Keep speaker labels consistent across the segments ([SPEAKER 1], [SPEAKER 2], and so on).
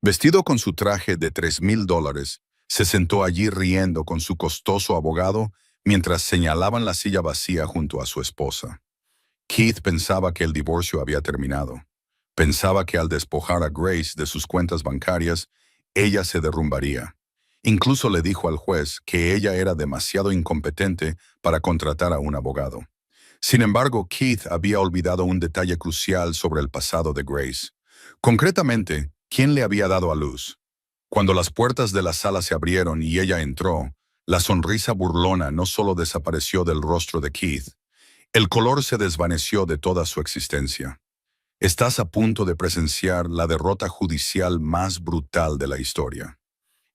[SPEAKER 1] Vestido con su traje de $3,000, se sentó allí riendo con su costoso abogado mientras señalaban la silla vacía junto a su esposa. Keith pensaba que el divorcio había terminado. Pensaba que al despojar a Grace de sus cuentas bancarias, ella se derrumbaría. Incluso le dijo al juez que ella era demasiado incompetente para contratar a un abogado. Sin embargo, Keith había olvidado un detalle crucial sobre el pasado de Grace. Concretamente, ¿quién le había dado a luz? Cuando las puertas de la sala se abrieron y ella entró, la sonrisa burlona no solo desapareció del rostro de Keith, el color se desvaneció de toda su existencia. Estás a punto de presenciar la derrota judicial más brutal de la historia.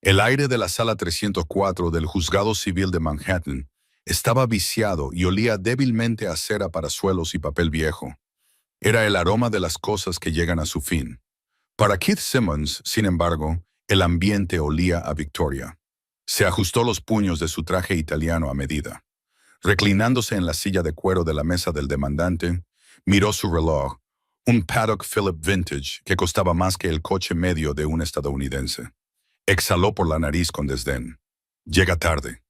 [SPEAKER 1] El aire de la sala 304 del Juzgado Civil de Manhattan estaba viciado y olía débilmente a cera para suelos y papel viejo. Era el aroma de las cosas que llegan a su fin. Para Keith Simmons, sin embargo, el ambiente olía a victoria. Se ajustó los puños de su traje italiano a medida. Reclinándose en la silla de cuero de la mesa del demandante, miró su reloj, un Patek Philippe Vintage que costaba más que el coche medio de un estadounidense. Exhaló por la nariz con desdén. «Llega tarde»,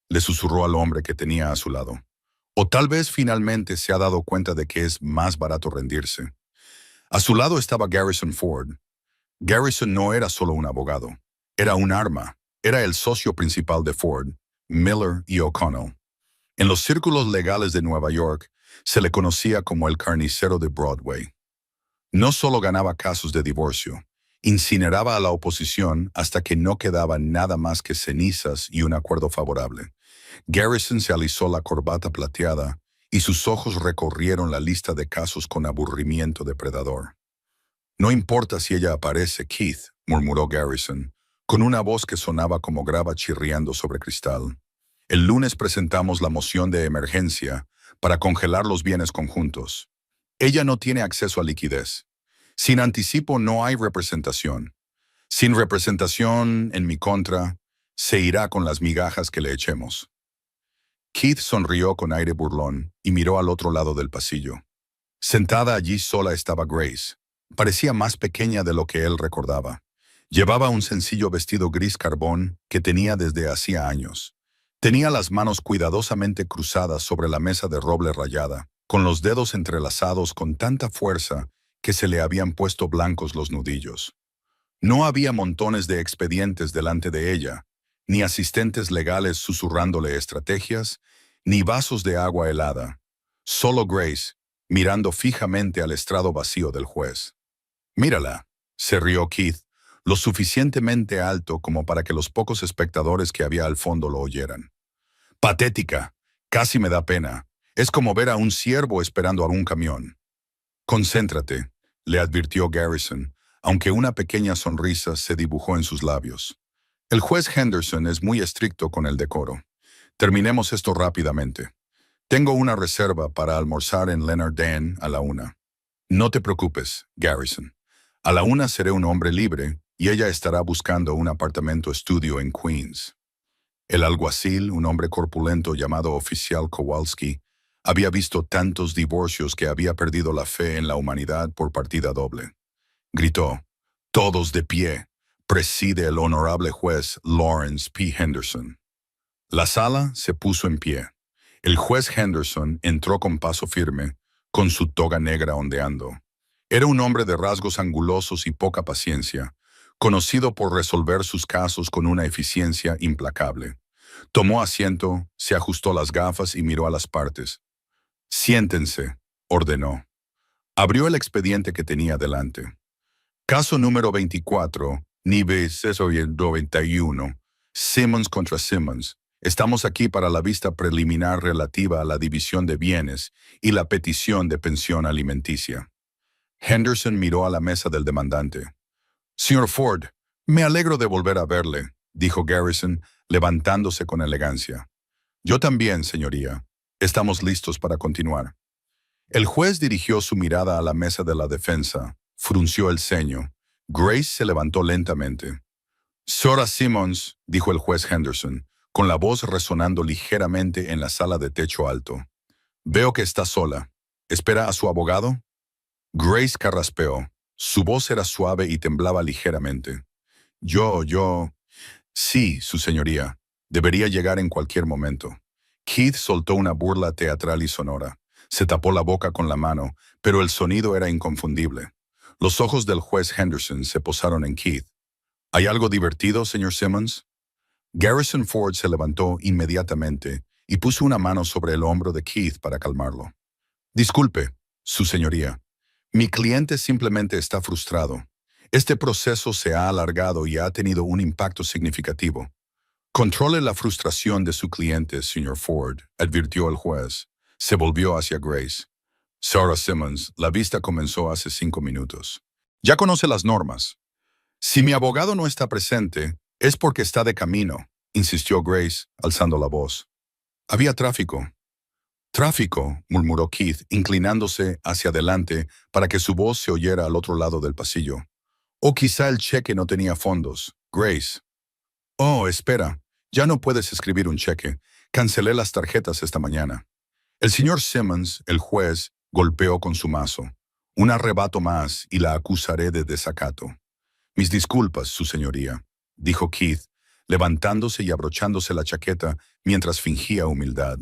[SPEAKER 1] le susurró al hombre que tenía a su lado. O tal vez finalmente se ha dado cuenta de que es más barato rendirse. A su lado estaba Garrison Ford. Garrison no era solo un abogado, era un arma, era el socio principal de Ford, Miller y O'Connell. En los círculos legales de Nueva York, se le conocía como el carnicero de Broadway. No solo ganaba casos de divorcio, incineraba a la oposición hasta que no quedaba nada más que cenizas y un acuerdo favorable. Garrison se alisó la corbata plateada y sus ojos recorrieron la lista de casos con aburrimiento depredador. «No importa si ella aparece, Keith», murmuró Garrison, con una voz que sonaba como grava chirriando sobre cristal. «El lunes presentamos la moción de emergencia para congelar los bienes conjuntos. Ella no tiene acceso a liquidez. Sin anticipo no hay representación. Sin representación en mi contra, se irá con las migajas que le echemos». Keith sonrió con aire burlón y miró al otro lado del pasillo. Sentada allí sola estaba Grace. Parecía más pequeña de lo que él recordaba. Llevaba un sencillo vestido gris carbón que tenía desde hacía años. Tenía las manos cuidadosamente cruzadas sobre la mesa de roble rayada, con los dedos entrelazados con tanta fuerza que se le habían puesto blancos los nudillos. No había montones de expedientes delante de ella, ni asistentes legales susurrándole estrategias, ni vasos de agua helada. Solo Grace, mirando fijamente al estrado vacío del juez. «Mírala», se rió Keith, lo suficientemente alto como para que los pocos espectadores que había al fondo lo oyeran. «Patética, casi me da pena. Es como ver a un ciervo esperando a un camión». «Concéntrate», le advirtió Garrison, aunque una pequeña sonrisa se dibujó en sus labios. «El juez Henderson es muy estricto con el decoro. Terminemos esto rápidamente. Tengo una reserva para almorzar en Leonard Dan a la 1. No te preocupes, Garrison. A la 1 seré un hombre libre y ella estará buscando un apartamento estudio en Queens». El alguacil, un hombre corpulento llamado oficial Kowalski, había visto tantos divorcios que había perdido la fe en la humanidad por partida doble. Gritó: «Todos de pie. Preside el honorable juez Lawrence P. Henderson». La sala se puso en pie. El juez Henderson entró con paso firme, con su toga negra ondeando. Era un hombre de rasgos angulosos y poca paciencia, conocido por resolver sus casos con una eficiencia implacable. Tomó asiento, se ajustó las gafas y miró a las partes. «Siéntense», ordenó. Abrió el expediente que tenía delante. «Caso número 24, Nive 91, Simmons contra Simmons. Estamos aquí para la vista preliminar relativa a la división de bienes y la petición de pensión alimenticia». Henderson miró a la mesa del demandante. «Señor Ford, me alegro de volver a verle», dijo Garrison, levantándose con elegancia. «Yo también, señoría. Estamos listos para continuar». El juez dirigió su mirada a la mesa de la defensa, frunció el ceño. Grace se levantó lentamente. «Sora Simmons», dijo el juez Henderson, con la voz resonando ligeramente en la sala de techo alto. «Veo que está sola. ¿Espera a su abogado?» Grace carraspeó. Su voz era suave y temblaba ligeramente. Yo. Sí, su señoría. Debería llegar en cualquier momento. Keith soltó una burla teatral y sonora. Se tapó la boca con la mano, pero el sonido era inconfundible. Los ojos del juez Henderson se posaron en Keith. ¿Hay algo divertido, señor Simmons? Garrison Ford se levantó inmediatamente y puso una mano sobre el hombro de Keith para calmarlo. Disculpe, su señoría. Mi cliente simplemente está frustrado. Este proceso se ha alargado y ha tenido un impacto significativo. Controle la frustración de su cliente, señor Ford, advirtió el juez. Se volvió hacia Grace. Sarah Simmons, la vista comenzó hace 5 minutos. Ya conoce las normas. Si mi abogado no está presente, es porque está de camino, insistió Grace, alzando la voz. Había tráfico. Tráfico, murmuró Keith, inclinándose hacia adelante para que su voz se oyera al otro lado del pasillo. O quizá el cheque no tenía fondos. Grace. Oh, espera. Ya no puedes escribir un cheque. Cancelé las tarjetas esta mañana. El señor Simmons, el juez, golpeó con su mazo. Un arrebato más y la acusaré de desacato. Mis disculpas, su señoría, dijo Keith, levantándose y abrochándose la chaqueta mientras fingía humildad.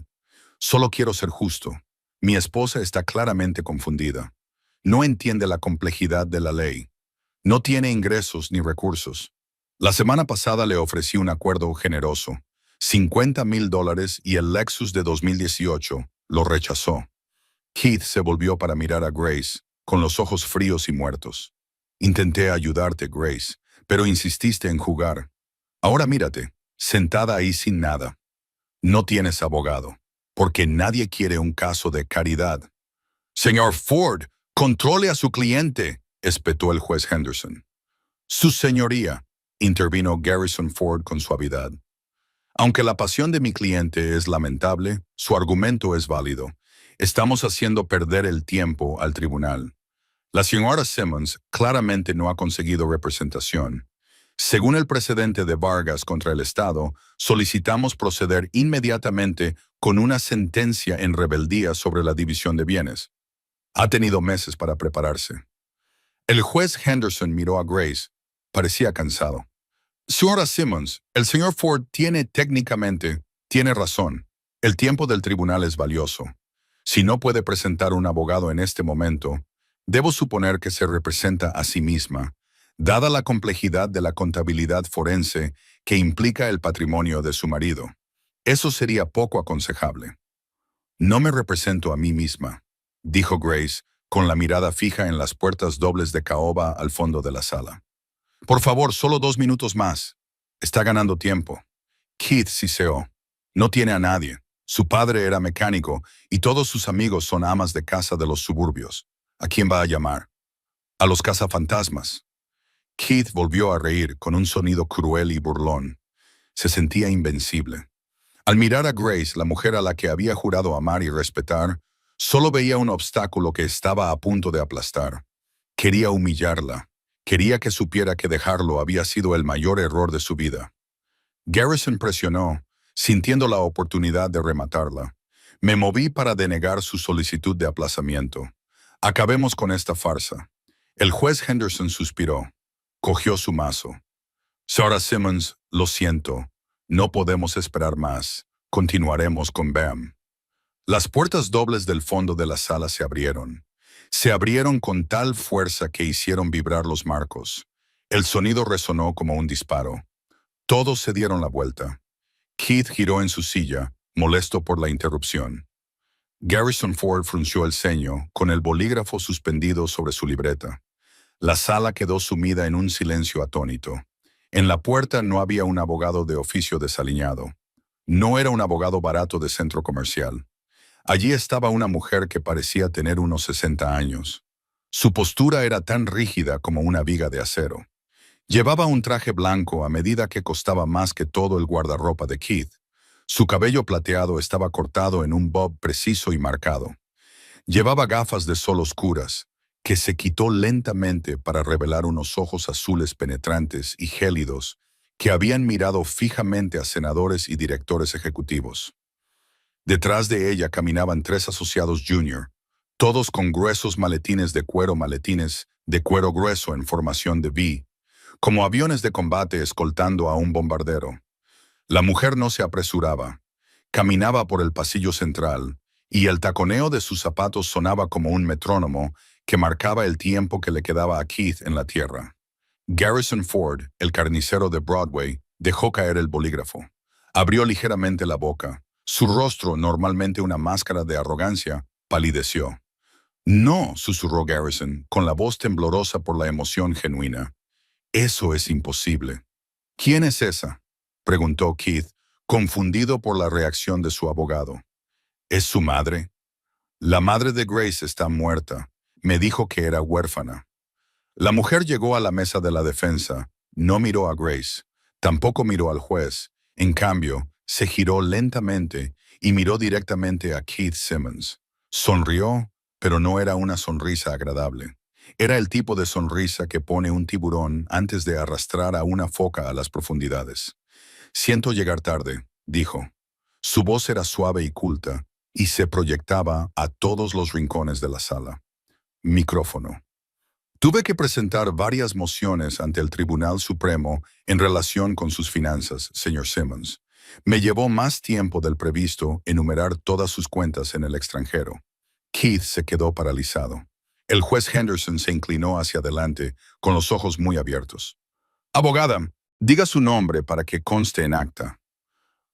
[SPEAKER 1] Solo quiero ser justo. Mi esposa está claramente confundida. No entiende la complejidad de la ley. No tiene ingresos ni recursos. La semana pasada le ofrecí un acuerdo generoso, $50,000 y el Lexus de 2018 lo rechazó. Keith se volvió para mirar a Grace, con los ojos fríos y muertos. Intenté ayudarte, Grace, pero insististe en jugar. Ahora mírate, sentada ahí sin nada. No tienes abogado, porque nadie quiere un caso de caridad. Señor Ford, controle a su cliente, espetó el juez Henderson. Su señoría, intervino Garrison Ford con suavidad. Aunque la pasión de mi cliente es lamentable, su argumento es válido. Estamos haciendo perder el tiempo al tribunal. La señora Simmons claramente no ha conseguido representación. Según el precedente de Vargas contra el Estado, solicitamos proceder inmediatamente con una sentencia en rebeldía sobre la división de bienes. Ha tenido meses para prepararse. El juez Henderson miró a Grace. Parecía cansado. Señora Simmons, el señor Ford tiene razón. El tiempo del tribunal es valioso. Si no puede presentar un abogado en este momento, debo suponer que se representa a sí misma, dada la complejidad de la contabilidad forense que implica el patrimonio de su marido. Eso sería poco aconsejable. No me represento a mí misma, dijo Grace, con la mirada fija en las puertas dobles de caoba al fondo de la sala. Por favor, solo 2 minutos más. Está ganando tiempo. Keith siseó. No tiene a nadie. Su padre era mecánico y todos sus amigos son amas de casa de los suburbios. ¿A quién va a llamar? A los cazafantasmas. Keith volvió a reír con un sonido cruel y burlón. Se sentía invencible. Al mirar a Grace, la mujer a la que había jurado amar y respetar, solo veía un obstáculo que estaba a punto de aplastar. Quería humillarla. Quería que supiera que dejarlo había sido el mayor error de su vida. Garrison presionó, sintiendo la oportunidad de rematarla. Me moví para denegar su solicitud de aplazamiento. Acabemos con esta farsa. El juez Henderson suspiró. Cogió su mazo. Sarah Simmons, lo siento. No podemos esperar más. Continuaremos con Bam. Las puertas dobles del fondo de la sala se abrieron. Se abrieron con tal fuerza que hicieron vibrar los marcos. El sonido resonó como un disparo. Todos se dieron la vuelta. Keith giró en su silla, molesto por la interrupción. Garrison Ford frunció el ceño, con el bolígrafo suspendido sobre su libreta. La sala quedó sumida en un silencio atónito. En la puerta no había un abogado de oficio desaliñado. No era un abogado barato de centro comercial. Allí estaba una mujer que parecía tener unos 60 años. Su postura era tan rígida como una viga de acero. Llevaba un traje blanco a medida que costaba más que todo el guardarropa de Keith. Su cabello plateado estaba cortado en un bob preciso y marcado. Llevaba gafas de sol oscuras, que se quitó lentamente para revelar unos ojos azules penetrantes y gélidos que habían mirado fijamente a senadores y directores ejecutivos. Detrás de ella caminaban 3 asociados junior, todos con gruesos maletines de cuero grueso en formación de V, como aviones de combate escoltando a un bombardero. La mujer no se apresuraba. Caminaba por el pasillo central, y el taconeo de sus zapatos sonaba como un metrónomo que marcaba el tiempo que le quedaba a Keith en la tierra. Garrison Ford, el carnicero de Broadway, dejó caer el bolígrafo. Abrió ligeramente la boca. Su rostro, normalmente una máscara de arrogancia, palideció. No, susurró Garrison, con la voz temblorosa por la emoción genuina. Eso es imposible. ¿Quién es esa?, preguntó Keith, confundido por la reacción de su abogado. ¿Es su madre? La madre de Grace está muerta. Me dijo que era huérfana. La mujer llegó a la mesa de la defensa. No miró a Grace. Tampoco miró al juez. En cambio, se giró lentamente y miró directamente a Keith Simmons. Sonrió, pero no era una sonrisa agradable. Era el tipo de sonrisa que pone un tiburón antes de arrastrar a una foca a las profundidades. Siento llegar tarde, dijo. Su voz era suave y culta, y se proyectaba a todos los rincones de la sala. Micrófono. Tuve que presentar varias mociones ante el Tribunal Supremo en relación con sus finanzas, señor Simmons. Me llevó más tiempo del previsto enumerar todas sus cuentas en el extranjero. Keith se quedó paralizado. El juez Henderson se inclinó hacia adelante, con los ojos muy abiertos. Abogada, diga su nombre para que conste en acta.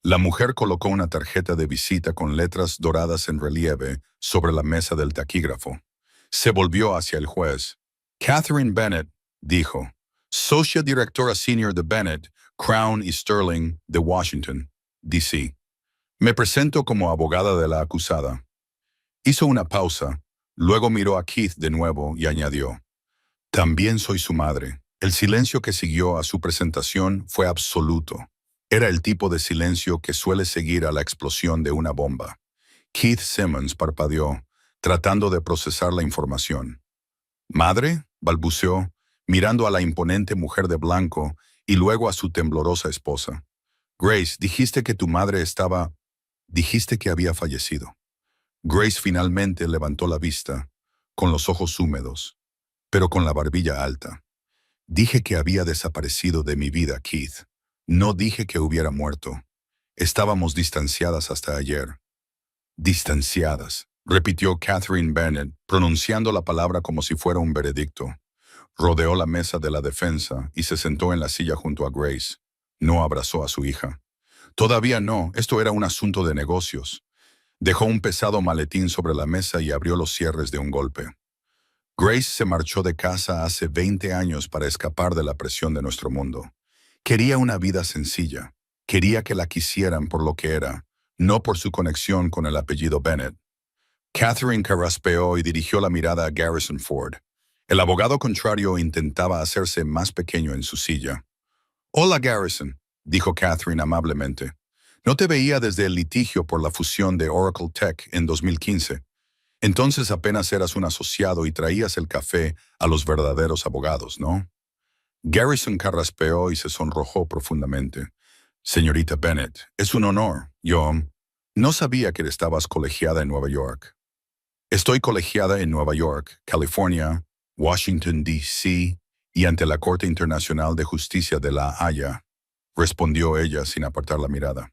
[SPEAKER 1] La mujer colocó una tarjeta de visita con letras doradas en relieve sobre la mesa del taquígrafo. Se volvió hacia el juez. Catherine Bennett, dijo, Socia Directora Senior de Bennett, Crown y Sterling, de Washington, D.C. Me presento como abogada de la acusada. Hizo una pausa, luego miró a Keith de nuevo y añadió, También soy su madre. El silencio que siguió a su presentación fue absoluto. Era el tipo de silencio que suele seguir a la explosión de una bomba. Keith Simmons parpadeó, tratando de procesar la información. ¿Madre?, balbuceó, mirando a la imponente mujer de blanco y luego a su temblorosa esposa. Grace, dijiste que tu madre estaba... Dijiste que había fallecido. Grace finalmente levantó la vista, con los ojos húmedos, pero con la barbilla alta. Dije que había desaparecido de mi vida, Keith. No dije que hubiera muerto. Estábamos distanciadas hasta ayer. Distanciadas, repitió Catherine Bennett, pronunciando la palabra como si fuera un veredicto. Rodeó la mesa de la defensa y se sentó en la silla junto a Grace. No abrazó a su hija. Todavía no, esto era un asunto de negocios. Dejó un pesado maletín sobre la mesa y abrió los cierres de un golpe. Grace se marchó de casa hace 20 años para escapar de la presión de nuestro mundo. Quería una vida sencilla. Quería que la quisieran por lo que era, no por su conexión con el apellido Bennett. Catherine carraspeó y dirigió la mirada a Garrison Ford. El abogado contrario intentaba hacerse más pequeño en su silla. «Hola, Garrison», dijo Catherine amablemente. «No te veía desde el litigio por la fusión de Oracle Tech en 2015. Entonces apenas eras un asociado y traías el café a los verdaderos abogados, ¿no?» Garrison carraspeó y se sonrojó profundamente. «Señorita Bennett, es un honor. Yo no sabía que estabas colegiada en Nueva York». «Estoy colegiada en Nueva York, California, Washington, D.C. y ante la Corte Internacional de Justicia de La Haya», respondió ella sin apartar la mirada.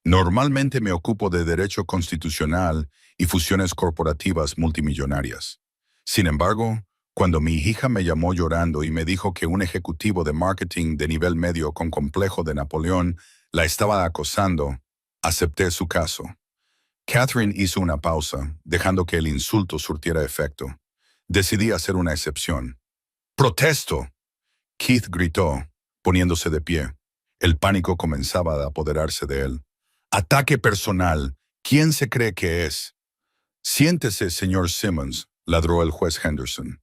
[SPEAKER 1] «Normalmente me ocupo de derecho constitucional y fusiones corporativas multimillonarias. Sin embargo, cuando mi hija me llamó llorando y me dijo que un ejecutivo de marketing de nivel medio con complejo de Napoleón la estaba acosando, acepté su caso». Catherine hizo una pausa, dejando que el insulto surtiera efecto. Decidí hacer una excepción. «¡Protesto!», Keith gritó, poniéndose de pie. El pánico comenzaba a apoderarse de él. «¡Ataque personal! ¿Quién se cree que es?» «Siéntese, señor Simmons», ladró el juez Henderson.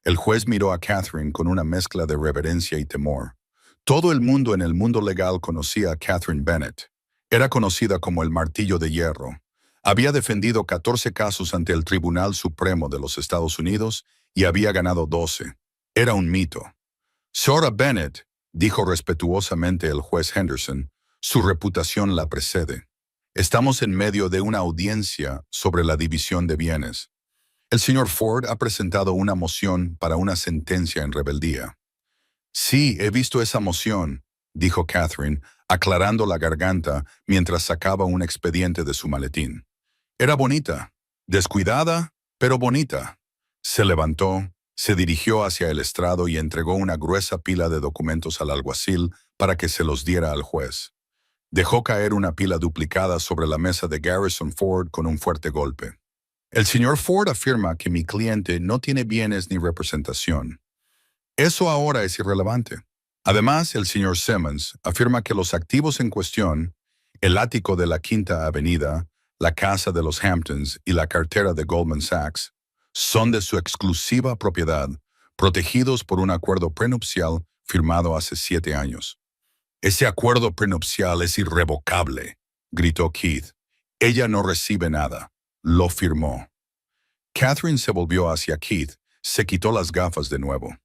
[SPEAKER 1] El juez miró a Catherine con una mezcla de reverencia y temor. Todo el mundo en el mundo legal conocía a Catherine Bennett. Era conocida como el Martillo de Hierro. Había defendido 14 casos ante el Tribunal Supremo de los Estados Unidos y había ganado 12. Era un mito. «Señora Bennett», dijo respetuosamente el juez Henderson, «su reputación la precede. Estamos en medio de una audiencia sobre la división de bienes. El señor Ford ha presentado una moción para una sentencia en rebeldía». Sí, he visto esa moción, dijo Catherine, aclarando la garganta mientras sacaba un expediente de su maletín. Era bonita, descuidada, pero bonita. Se levantó, se dirigió hacia el estrado y entregó una gruesa pila de documentos al alguacil para que se los diera al juez. Dejó caer una pila duplicada sobre la mesa de Garrison Ford con un fuerte golpe. El señor Ford afirma que mi cliente no tiene bienes ni representación. Eso ahora es irrelevante. Además, el señor Simmons afirma que los activos en cuestión, el ático de la Quinta Avenida, la casa de los Hamptons y la cartera de Goldman Sachs, son de su exclusiva propiedad, protegidos por un acuerdo prenupcial firmado hace 7 años. Ese acuerdo prenupcial es irrevocable, gritó Keith. Ella no recibe nada. Lo firmó. Catherine se volvió hacia Keith, se quitó las gafas de nuevo.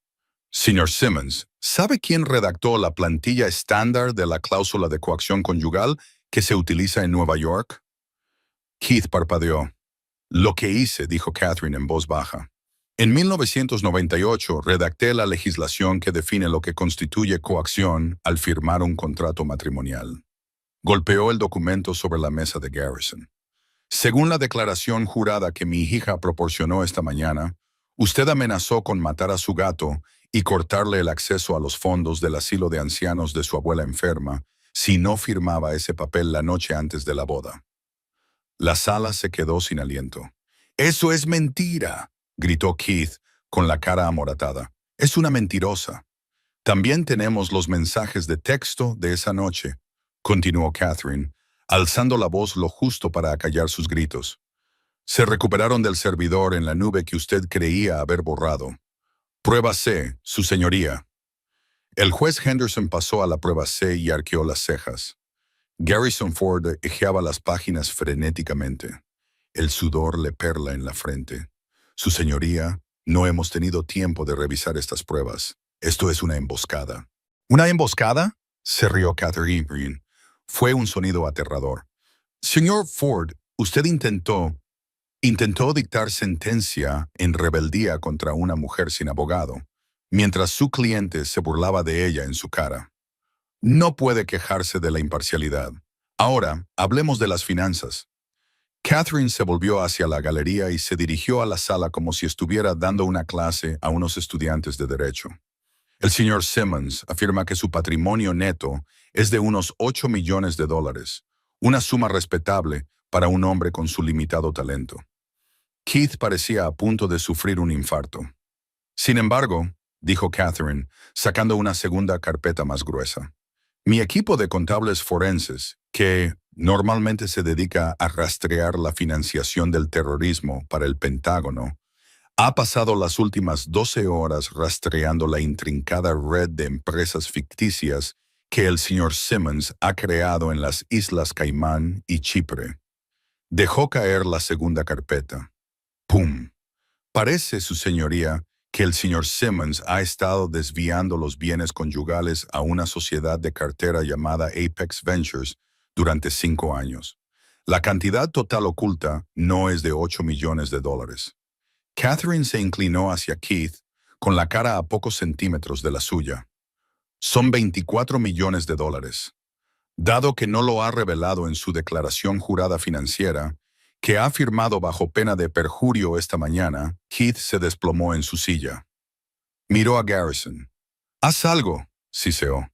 [SPEAKER 1] Señor Simmons, ¿sabe quién redactó la plantilla estándar de la cláusula de coacción conyugal que se utiliza en Nueva York? Keith parpadeó. Lo que hice, dijo Catherine en voz baja. En 1998 redacté la legislación que define lo que constituye coacción al firmar un contrato matrimonial. Golpeó el documento sobre la mesa de Garrison. Según la declaración jurada que mi hija proporcionó esta mañana, usted amenazó con matar a su gato y cortarle el acceso a los fondos del asilo de ancianos de su abuela enferma si no firmaba ese papel la noche antes de la boda. La sala se quedó sin aliento. «¡Eso es mentira!», gritó Keith con la cara amoratada. «Es una mentirosa». «También tenemos los mensajes de texto de esa noche», continuó Catherine, alzando la voz lo justo para acallar sus gritos. «Se recuperaron del servidor en la nube que usted creía haber borrado. Prueba C, su señoría». El juez Henderson pasó a la prueba C y arqueó las cejas. Garrison Ford ejeaba las páginas frenéticamente. El sudor le perla en la frente. «Su señoría, no hemos tenido tiempo de revisar estas pruebas. Esto es una emboscada». «¿Una emboscada?», se rió Catherine. Fue un sonido aterrador. «Señor Ford, usted intentó dictar sentencia en rebeldía contra una mujer sin abogado, mientras su cliente se burlaba de ella en su cara. No puede quejarse de la imparcialidad. Ahora, hablemos de las finanzas». Catherine se volvió hacia la galería y se dirigió a la sala como si estuviera dando una clase a unos estudiantes de derecho. El señor Simmons afirma que su patrimonio neto es de unos $8 millones, una suma respetable para un hombre con su limitado talento. Keith parecía a punto de sufrir un infarto. «Sin embargo», dijo Catherine, sacando una segunda carpeta más gruesa, «mi equipo de contables forenses, que normalmente se dedica a rastrear la financiación del terrorismo para el Pentágono, ha pasado las últimas 12 horas rastreando la intrincada red de empresas ficticias que el señor Simmons ha creado en las Islas Caimán y Chipre». Dejó caer la segunda carpeta. ¡Pum! «Parece, su señoría, que el señor Simmons ha estado desviando los bienes conyugales a una sociedad de cartera llamada Apex Ventures durante 5 años. La cantidad total oculta no es de $8 millones. Catherine se inclinó hacia Keith, con la cara a pocos centímetros de la suya. «Son $24 millones. Dado que no lo ha revelado en su declaración jurada financiera, que ha firmado bajo pena de perjurio esta mañana», Keith se desplomó en su silla. Miró a Garrison. «Haz algo», siseó.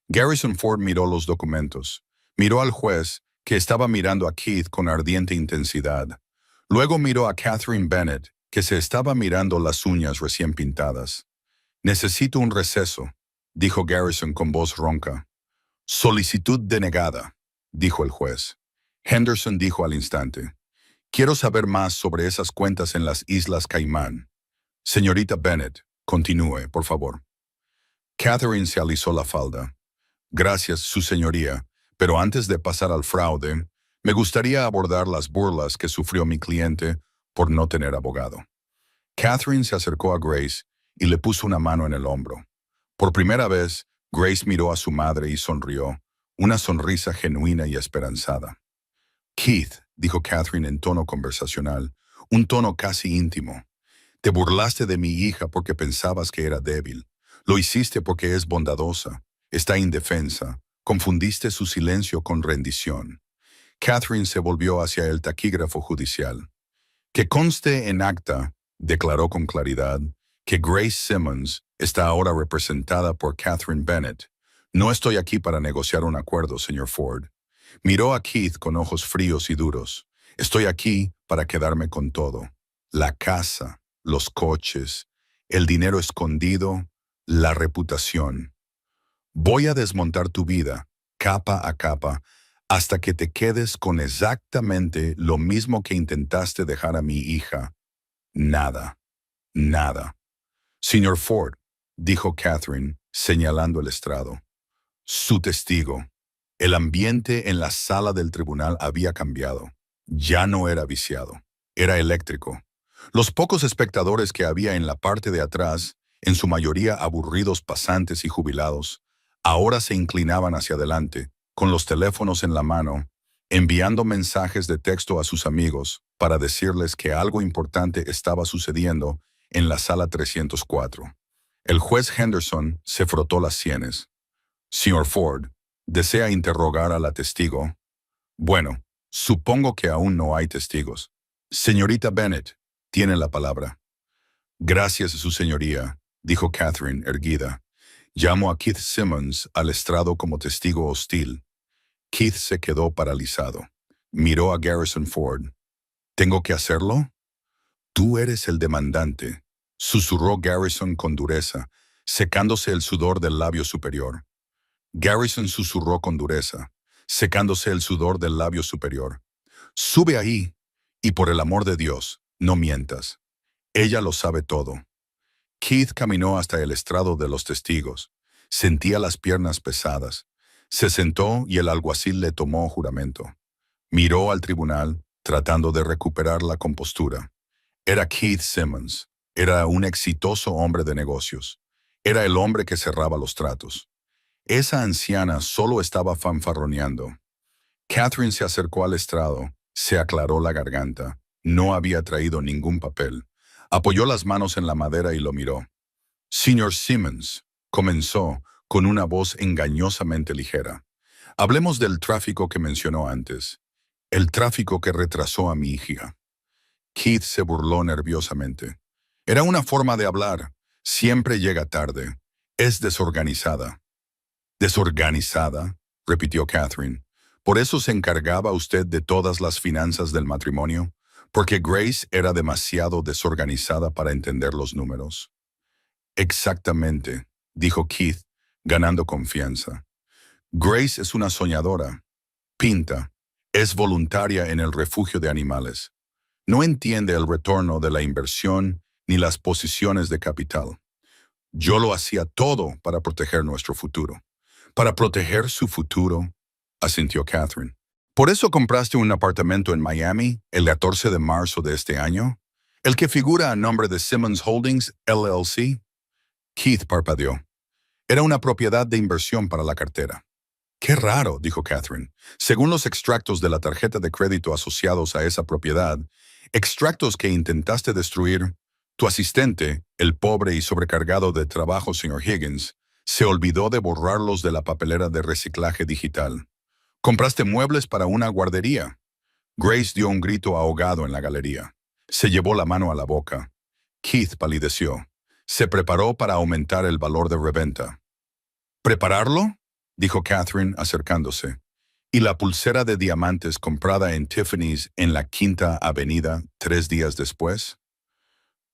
[SPEAKER 1] Garrison Ford miró los documentos. Miró al juez, que estaba mirando a Keith con ardiente intensidad. Luego miró a Catherine Bennett, que se estaba mirando las uñas recién pintadas. «Necesito un receso», dijo Garrison con voz ronca. «Solicitud denegada», dijo el juez. Henderson dijo al instante: «Quiero saber más sobre esas cuentas en las Islas Caimán». «Señorita Bennett, continúe, por favor». Catherine se alisó la falda. «Gracias, su señoría, pero antes de pasar al fraude, me gustaría abordar las burlas que sufrió mi cliente por no tener abogado». Catherine se acercó a Grace y le puso una mano en el hombro. Por primera vez, Grace miró a su madre y sonrió, una sonrisa genuina y esperanzada. «Keith», dijo Catherine en tono conversacional, un tono casi íntimo, «te burlaste de mi hija porque pensabas que era débil. Lo hiciste porque es bondadosa, está indefensa. Confundiste su silencio con rendición. Catherine se volvió hacia el taquígrafo judicial. Que conste en acta, declaró con claridad, que Grace Simmons está ahora representada por Catherine Bennett. No estoy aquí para negociar un acuerdo, señor Ford. Miró a Keith con ojos fríos y duros. Estoy aquí para quedarme con todo. La casa, los coches, el dinero escondido, la reputación. Voy a desmontar tu vida, capa a capa, hasta que te quedes con exactamente lo mismo que intentaste dejar a mi hija. Nada, nada. Señor Ford, dijo Catherine, señalando el estrado. Su testigo. El ambiente en la sala del tribunal había cambiado. Ya no era viciado, era eléctrico. Los pocos espectadores que había en la parte de atrás, en su mayoría aburridos pasantes y jubilados, ahora se inclinaban hacia adelante, con los teléfonos en la mano, enviando mensajes de texto a sus amigos para decirles que algo importante estaba sucediendo en la sala 304. El juez Henderson se frotó las sienes. Señor Ford, ¿desea interrogar a la testigo? Bueno, supongo que aún no hay testigos. Señorita Bennett, tiene la palabra. Gracias, su señoría, dijo Catherine, erguida. Llamo a Keith Simmons al estrado como testigo hostil. Keith se quedó paralizado. Miró a Garrison Ford. ¿Tengo que hacerlo? Tú eres el demandante, susurró Garrison con dureza, secándose el sudor del labio superior. Garrison susurró con dureza, secándose el sudor del labio superior. Sube ahí, y por el amor de Dios, no mientas. Ella lo sabe todo. Keith caminó hasta el estrado de los testigos. Sentía las piernas pesadas. Se sentó y el alguacil le tomó juramento. Miró al tribunal, tratando de recuperar la compostura. Era Keith Simmons. Era un exitoso hombre de negocios. Era el hombre que cerraba los tratos. Esa anciana solo estaba fanfarroneando. Catherine se acercó al estrado, se aclaró la garganta. No había traído ningún papel. Apoyó las manos en la madera y lo miró. Señor Simmons, comenzó con una voz engañosamente ligera. Hablemos del tráfico que mencionó antes. El tráfico que retrasó a mi hija. Keith se burló nerviosamente. Era una forma de hablar. Siempre llega tarde. Es desorganizada. ¿Desorganizada?, repitió Catherine. ¿Por eso se encargaba usted de todas las finanzas del matrimonio? ¿Porque Grace era demasiado desorganizada para entender los números? Exactamente, dijo Keith, ganando confianza. Grace es una soñadora. Pinta. Es voluntaria en el refugio de animales. No entiende el retorno de la inversión ni las posiciones de capital. Yo lo hacía todo para proteger nuestro futuro. Para proteger su futuro, asintió Catherine. ¿Por eso compraste un apartamento en Miami el 14 de marzo de este año? ¿El que figura a nombre de Simmons Holdings, LLC? Keith parpadeó. Era una propiedad de inversión para la cartera. Qué raro, dijo Catherine. Según los extractos de la tarjeta de crédito asociados a esa propiedad, extractos que intentaste destruir, tu asistente, el pobre y sobrecargado de trabajo señor Higgins, se olvidó de borrarlos de la papelera de reciclaje digital. Compraste muebles para una guardería. Grace dio un grito ahogado en la galería. Se llevó la mano a la boca. Keith palideció. Se preparó para aumentar el valor de reventa. ¿Prepararlo?, dijo Catherine acercándose. ¿Y la pulsera de diamantes comprada en Tiffany's en la Quinta Avenida 3 días después?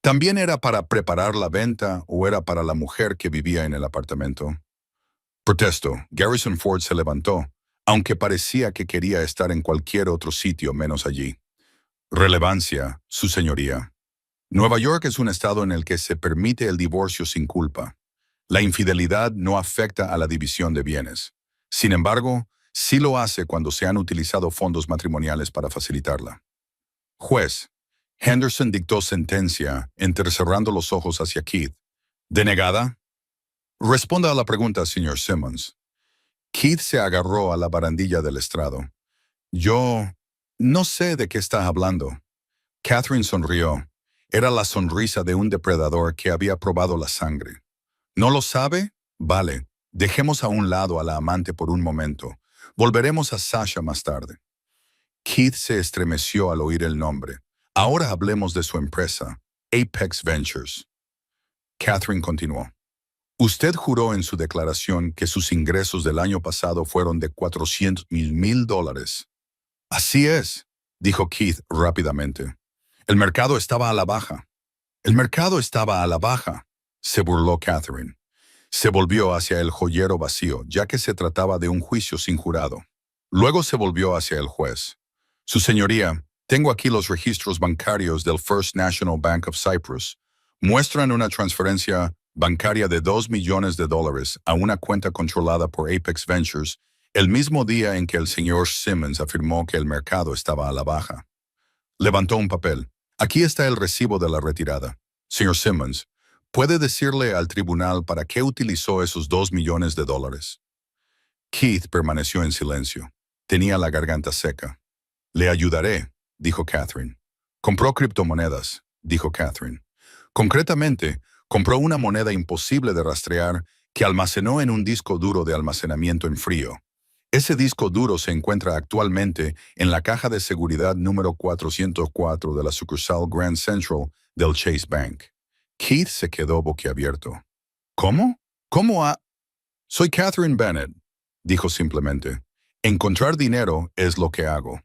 [SPEAKER 1] ¿También era para preparar la venta o era para la mujer que vivía en el apartamento? Protesto. Garrison Ford se levantó, aunque parecía que quería estar en cualquier otro sitio menos allí. Relevancia, su señoría. Nueva York es un estado en el que se permite el divorcio sin culpa. La infidelidad no afecta a la división de bienes. Sin embargo, sí lo hace cuando se han utilizado fondos matrimoniales para facilitarla. Juez. Henderson dictó sentencia, entrecerrando los ojos hacia Keith. ¿Denegada? Responda a la pregunta, señor Simmons. Keith se agarró a la barandilla del estrado. Yo no sé de qué está hablando. Catherine sonrió. Era la sonrisa de un depredador que había probado la sangre. ¿No lo sabe? Vale, dejemos a un lado a la amante por un momento. Volveremos a Sasha más tarde. Keith se estremeció al oír el nombre. Ahora hablemos de su empresa, Apex Ventures. Catherine continuó. Usted juró en su declaración que sus ingresos del año pasado fueron de $400,000. Así es, dijo Keith rápidamente. El mercado estaba a la baja. El mercado estaba a la baja, se burló Catherine. Se volvió hacia el joyero vacío, ya que se trataba de un juicio sin jurado. Luego se volvió hacia el juez. Su señoría, tengo aquí los registros bancarios del First National Bank of Cyprus. Muestran una transferencia bancaria de $2 millones a una cuenta controlada por Apex Ventures el mismo día en que el señor Simmons afirmó que el mercado estaba a la baja. Levantó un papel. Aquí está el recibo de la retirada. Señor Simmons, ¿puede decirle al tribunal para qué utilizó esos $2 millones? Keith permaneció en silencio. Tenía la garganta seca. Le ayudaré, dijo Catherine. Compró criptomonedas, dijo Catherine. Concretamente, compró una moneda imposible de rastrear que almacenó en un disco duro de almacenamiento en frío. Ese disco duro se encuentra actualmente en la caja de seguridad número 404 de la sucursal Grand Central del Chase Bank. Keith se quedó boquiabierto. ¿Cómo? ¿Cómo ha...? Soy Catherine Bennett, dijo simplemente. Encontrar dinero es lo que hago.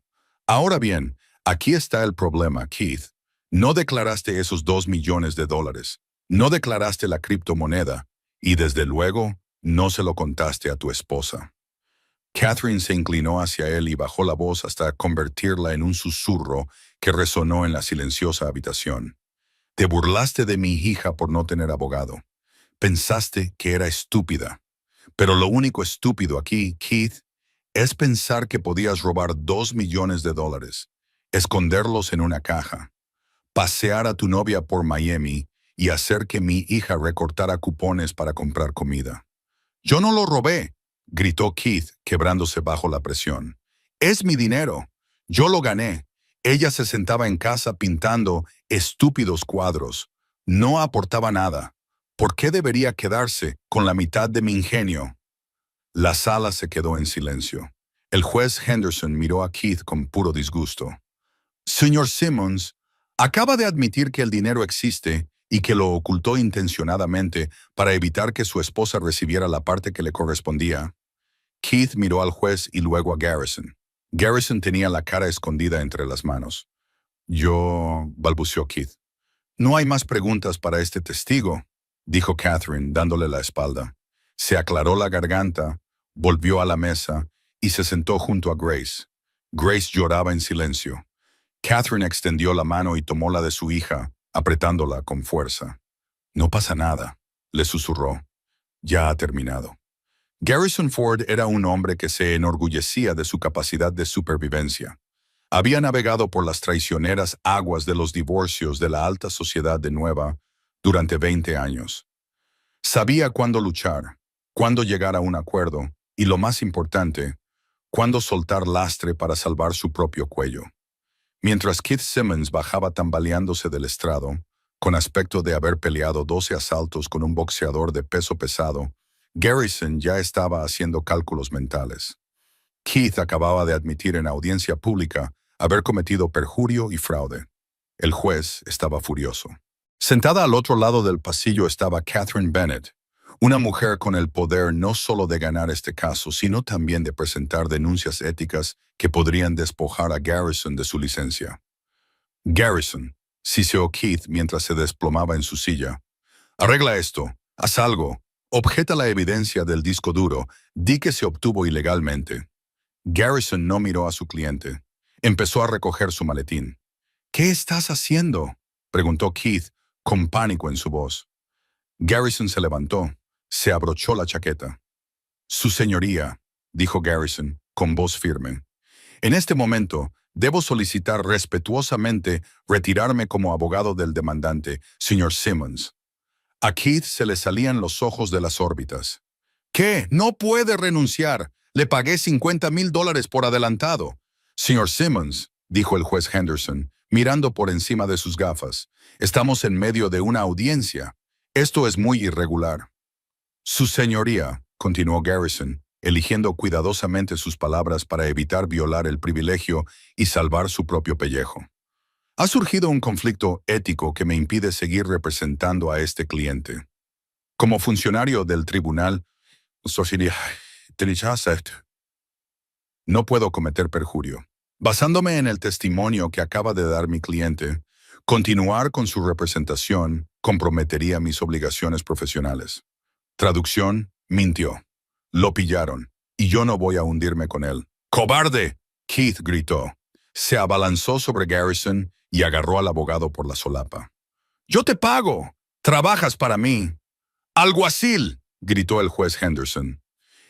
[SPEAKER 1] Ahora bien, aquí está el problema, Keith. No declaraste esos $2 millones. No declaraste la criptomoneda y, desde luego, no se lo contaste a tu esposa. Catherine se inclinó hacia él y bajó la voz hasta convertirla en un susurro que resonó en la silenciosa habitación. Te burlaste de mi hija por no tener abogado. Pensaste que era estúpida. Pero lo único estúpido aquí, Keith, es pensar que podías robar $2 millones, esconderlos en una caja, pasear a tu novia por Miami y hacer que mi hija recortara cupones para comprar comida. Yo no lo robé, gritó Keith, quebrándose bajo la presión. Es mi dinero. Yo lo gané. Ella se sentaba en casa pintando estúpidos cuadros. No aportaba nada. ¿Por qué debería quedarse con la mitad de mi ingenio? La sala se quedó en silencio. El juez Henderson miró a Keith con puro disgusto. Señor Simmons, acaba de admitir que el dinero existe y que lo ocultó intencionadamente para evitar que su esposa recibiera la parte que le correspondía. Keith miró al juez y luego a Garrison. Garrison tenía la cara escondida entre las manos. Balbuceó Keith. No hay más preguntas para este testigo, dijo Catherine, dándole la espalda. Se aclaró la garganta, volvió a la mesa y se sentó junto a Grace. Grace lloraba en silencio. Catherine extendió la mano y tomó la de su hija, apretándola con fuerza. No pasa nada, le susurró. Ya ha terminado. Garrison Ford era un hombre que se enorgullecía de su capacidad de supervivencia. Había navegado por las traicioneras aguas de los divorcios de la alta sociedad de Nueva durante 20 años. Sabía cuándo luchar, cuándo llegar a un acuerdo y, lo más importante, cuándo soltar lastre para salvar su propio cuello. Mientras Keith Simmons bajaba tambaleándose del estrado, con aspecto de haber peleado 12 asaltos con un boxeador de peso pesado, Garrison ya estaba haciendo cálculos mentales. Keith acababa de admitir en audiencia pública haber cometido perjurio y fraude. El juez estaba furioso. Sentada al otro lado del pasillo estaba Catherine Bennett, una mujer con el poder no solo de ganar este caso, sino también de presentar denuncias éticas que podrían despojar a Garrison de su licencia. Garrison, siseó Keith mientras se desplomaba en su silla. Arregla esto, haz algo, objeta la evidencia del disco duro, di que se obtuvo ilegalmente. Garrison no miró a su cliente. Empezó a recoger su maletín. ¿Qué estás haciendo?, preguntó Keith, con pánico en su voz. Garrison se levantó, se abrochó la chaqueta. Su señoría, dijo Garrison, con voz firme. En este momento, debo solicitar respetuosamente retirarme como abogado del demandante, señor Simmons. A Keith se le salían los ojos de las órbitas. ¿Qué? No puede renunciar. Le pagué $50,000 por adelantado. Señor Simmons, dijo el juez Henderson, mirando por encima de sus gafas, estamos en medio de una audiencia. Esto es muy irregular. Su señoría, continuó Garrison, eligiendo cuidadosamente sus palabras para evitar violar el privilegio y salvar su propio pellejo. Ha surgido un conflicto ético que me impide seguir representando a este cliente. Como funcionario del tribunal, no puedo cometer perjurio. Basándome en el testimonio que acaba de dar mi cliente, continuar con su representación comprometería mis obligaciones profesionales. Traducción, mintió. Lo pillaron, y yo no voy a hundirme con él. ¡Cobarde!, Keith gritó. Se abalanzó sobre Garrison y agarró al abogado por la solapa. ¡Yo te pago! ¡Trabajas para mí! ¡Alguacil!, gritó el juez Henderson.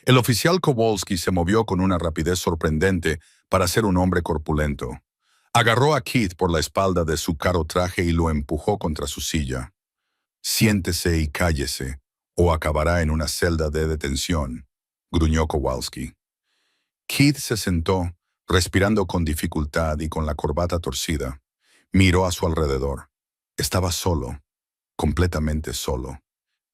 [SPEAKER 1] El oficial Kowalski se movió con una rapidez sorprendente para ser un hombre corpulento. Agarró a Keith por la espalda de su caro traje y lo empujó contra su silla. «Siéntese y cállese, o acabará en una celda de detención», gruñó Kowalski. Keith se sentó, respirando con dificultad y con la corbata torcida. Miró a su alrededor. Estaba solo, completamente solo.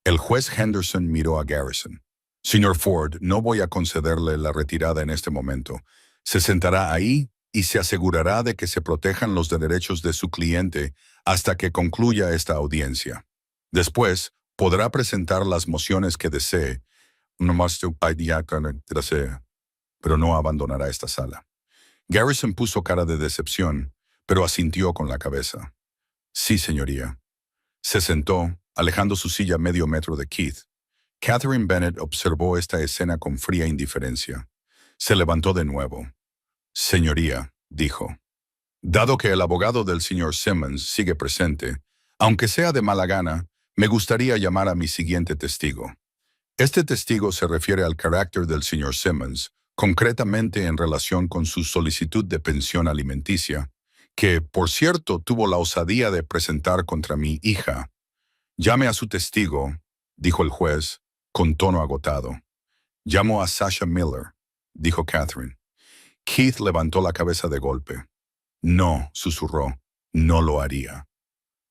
[SPEAKER 1] El juez Henderson miró a Garrison. «Señor Ford, no voy a concederle la retirada en este momento. Se sentará ahí y se asegurará de que se protejan los derechos de su cliente hasta que concluya esta audiencia. Después, podrá presentar las mociones que desee, pero no abandonará esta sala». Garrison puso cara de decepción, pero asintió con la cabeza. «Sí, señoría». Se sentó, alejando su silla medio metro de Keith. Catherine Bennett observó esta escena con fría indiferencia. Se levantó de nuevo. «Señoría», dijo, «dado que el abogado del señor Simmons sigue presente, aunque sea de mala gana, me gustaría llamar a mi siguiente testigo. Este testigo se refiere al carácter del señor Simmons, concretamente en relación con su solicitud de pensión alimenticia, que, por cierto, tuvo la osadía de presentar contra mi hija». «Llame a su testigo», dijo el juez, con tono agotado. «Llamo a Sasha Miller», dijo Catherine. Keith levantó la cabeza de golpe. «No», susurró, «no lo haría».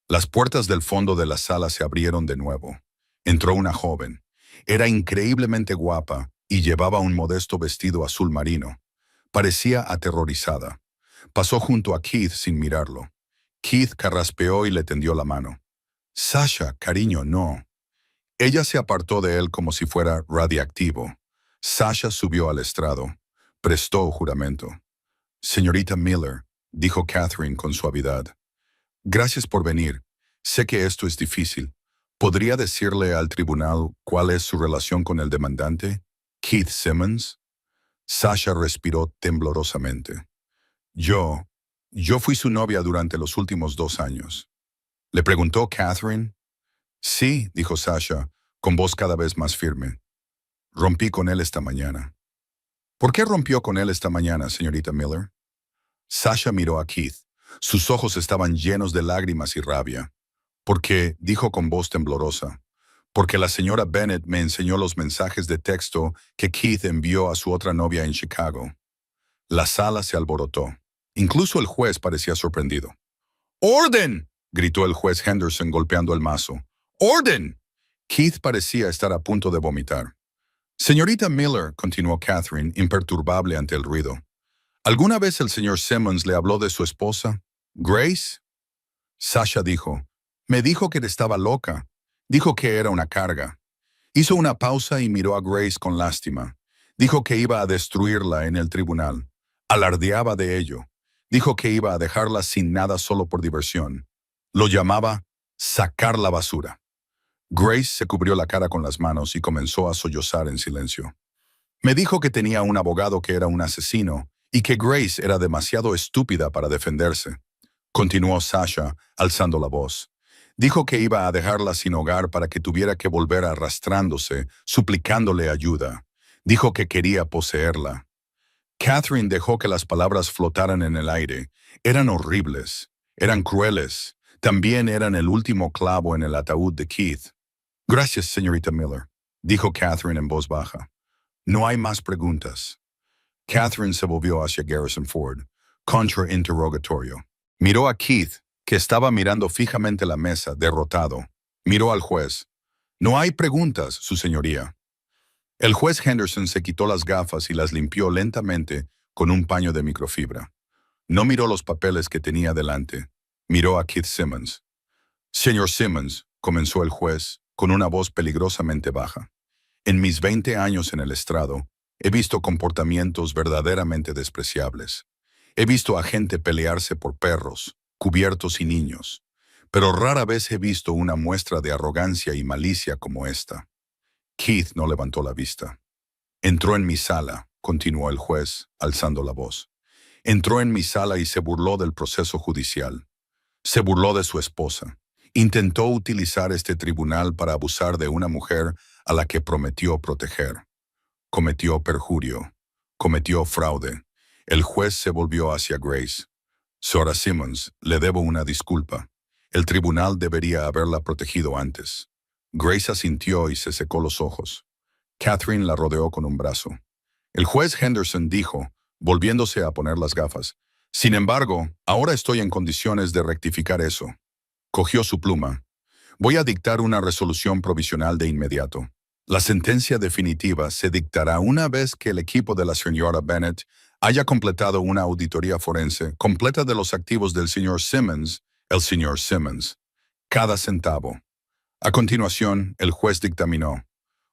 [SPEAKER 1] Las puertas del fondo de la sala se abrieron de nuevo. Entró una joven. Era increíblemente guapa y llevaba un modesto vestido azul marino. Parecía aterrorizada. Pasó junto a Keith sin mirarlo. Keith carraspeó y le tendió la mano. «Sasha, cariño, no». Ella se apartó de él como si fuera radiactivo. Sasha subió al estrado. Prestó juramento. «Señorita Miller», dijo Catherine con suavidad. «Gracias por venir. Sé que esto es difícil. ¿Podría decirle al tribunal cuál es su relación con el demandante, Keith Simmons?» Sasha respiró temblorosamente. Yo fui su novia durante los últimos 2 años. ¿Le preguntó Catherine? «Sí», dijo Sasha, con voz cada vez más firme. «Rompí con él esta mañana». «¿Por qué rompió con él esta mañana, señorita Miller?» Sasha miró a Keith. Sus ojos estaban llenos de lágrimas y rabia. «Porque», dijo con voz temblorosa, «porque la señora Bennett me enseñó los mensajes de texto que Keith envió a su otra novia en Chicago». La sala se alborotó. Incluso el juez parecía sorprendido. «¡Orden!», gritó el juez Henderson golpeando el mazo. «¡Orden!». Keith parecía estar a punto de vomitar. «Señorita Miller», continuó Catherine, imperturbable ante el ruido, «¿alguna vez el señor Simmons le habló de su esposa, Grace?» Sasha dijo, «Me dijo que estaba loca. Dijo que era una carga». Hizo una pausa y miró a Grace con lástima. Dijo que iba a destruirla en el tribunal. Alardeaba de ello. Dijo que iba a dejarla sin nada solo por diversión. Lo llamaba sacar la basura. Grace se cubrió la cara con las manos y comenzó a sollozar en silencio. «Me dijo que tenía un abogado que era un asesino y que Grace era demasiado estúpida para defenderse», continuó Sasha, alzando la voz. «Dijo que iba a dejarla sin hogar para que tuviera que volver arrastrándose, suplicándole ayuda. Dijo que quería poseerla». Catherine dejó que las palabras flotaran en el aire. Eran horribles, eran crueles, también eran el último clavo en el ataúd de Keith. «Gracias, señorita Miller», dijo Catherine en voz baja. «No hay más preguntas». Catherine se volvió hacia Garrison Ford, contrainterrogatorio. Miró a Keith, que estaba mirando fijamente la mesa, derrotado. Miró al juez. No hay preguntas, su señoría. El juez Henderson se quitó las gafas y las limpió lentamente con un paño de microfibra. No miró los papeles que tenía delante. Miró a Keith Simmons. Señor Simmons, comenzó el juez, con una voz peligrosamente baja. En mis 20 años en el estrado, he visto comportamientos verdaderamente despreciables. He visto a gente pelearse por perros, cubiertos y niños, pero rara vez he visto una muestra de arrogancia y malicia como esta. Keith no levantó la vista. Entró en mi sala, continuó el juez, alzando la voz. Entró en mi sala y se burló del proceso judicial. Se burló de su esposa. Intentó utilizar este tribunal para abusar de una mujer a la que prometió proteger. Cometió perjurio. Cometió fraude. El juez se volvió hacia Grace. Sora Simmons, le debo una disculpa. El tribunal debería haberla protegido antes. Grace asintió y se secó los ojos. Catherine la rodeó con un brazo. El juez Henderson dijo, volviéndose a poner las gafas, «Sin embargo, ahora estoy en condiciones de rectificar eso». Cogió su pluma. «Voy a dictar una resolución provisional de inmediato. La sentencia definitiva se dictará una vez que el equipo de la señora Bennett haya completado una auditoría forense completa de los activos del señor Simmons, el señor Simmons. Cada centavo». A continuación, el juez dictaminó: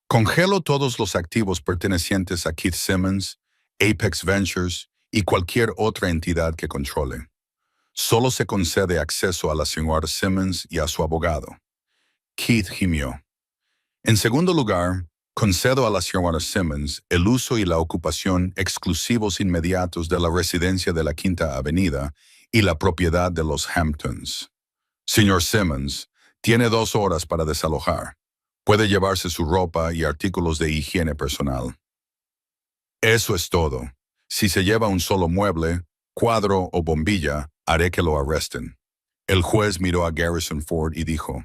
[SPEAKER 1] «Congelo todos los activos pertenecientes a Keith Simmons, Apex Ventures y cualquier otra entidad que controle. Solo se concede acceso a la señora Simmons y a su abogado». Keith gimió. «En segundo lugar, concedo a la señora Simmons el uso y la ocupación exclusivos inmediatos de la residencia de la Quinta Avenida y la propiedad de los Hamptons. Señor Simmons, tiene 2 horas para desalojar. Puede llevarse su ropa y artículos de higiene personal». «Eso es todo. Si se lleva un solo mueble, cuadro o bombilla, haré que lo arresten». El juez miró a Garrison Ford y dijo: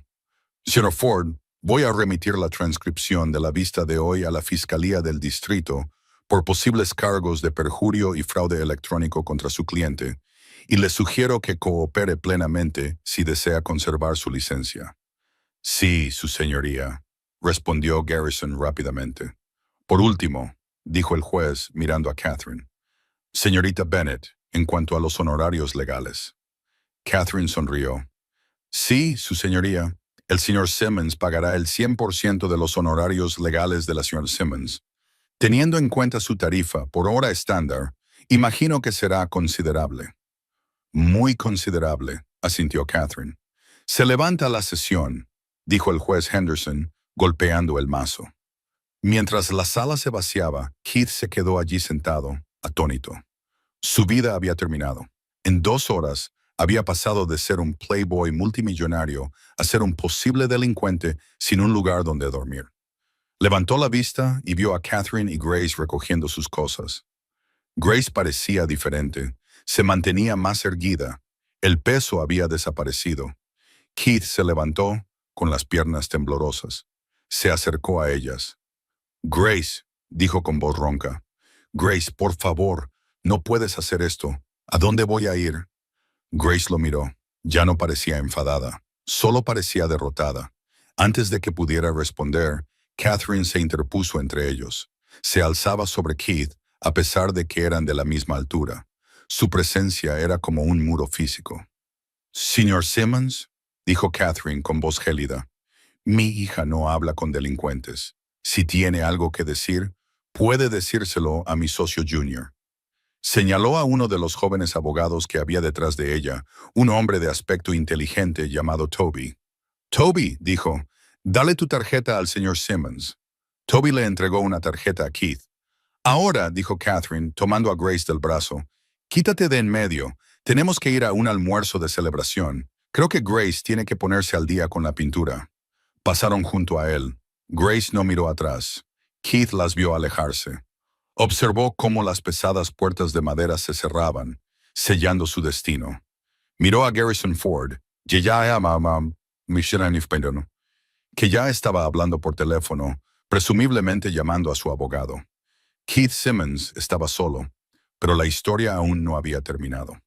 [SPEAKER 1] «Señor Ford, voy a remitir la transcripción de la vista de hoy a la Fiscalía del Distrito por posibles cargos de perjurio y fraude electrónico contra su cliente, y le sugiero que coopere plenamente si desea conservar su licencia». «Sí, su señoría», respondió Garrison rápidamente. «Por último», dijo el juez mirando a Catherine, «señorita Bennett, en cuanto a los honorarios legales». Catherine sonrió. «Sí, su señoría. El señor Simmons pagará el 100% de los honorarios legales de la señora Simmons. Teniendo en cuenta su tarifa por hora estándar, imagino que será considerable». «Muy considerable», asintió Catherine. «Se levanta la sesión», dijo el juez Henderson, golpeando el mazo. Mientras la sala se vaciaba, Keith se quedó allí sentado, atónito. Su vida había terminado. En 2 horas, había pasado de ser un playboy multimillonario a ser un posible delincuente sin un lugar donde dormir. Levantó la vista y vio a Catherine y Grace recogiendo sus cosas. Grace parecía diferente. Se mantenía más erguida. El peso había desaparecido. Keith se levantó, con las piernas temblorosas. Se acercó a ellas. «Grace», dijo con voz ronca. «Grace, por favor, no puedes hacer esto. ¿A dónde voy a ir?» Grace lo miró. Ya no parecía enfadada. Solo parecía derrotada. Antes de que pudiera responder, Catherine se interpuso entre ellos. Se alzaba sobre Keith, a pesar de que eran de la misma altura. Su presencia era como un muro físico. «Señor Simmons», dijo Catherine con voz gélida, «mi hija no habla con delincuentes. Si tiene algo que decir, puede decírselo a mi socio junior». Señaló a uno de los jóvenes abogados que había detrás de ella, un hombre de aspecto inteligente llamado Toby. «Toby», dijo, «dale tu tarjeta al señor Simmons». Toby le entregó una tarjeta a Keith. «Ahora», dijo Catherine, tomando a Grace del brazo, «quítate de en medio. Tenemos que ir a un almuerzo de celebración. Creo que Grace tiene que ponerse al día con la pintura». Pasaron junto a él. Grace no miró atrás. Keith las vio alejarse. Observó cómo las pesadas puertas de madera se cerraban, sellando su destino. Miró a Garrison Ford, que ya estaba hablando por teléfono, presumiblemente llamando a su abogado. Keith Simmons estaba solo, pero la historia aún no había terminado.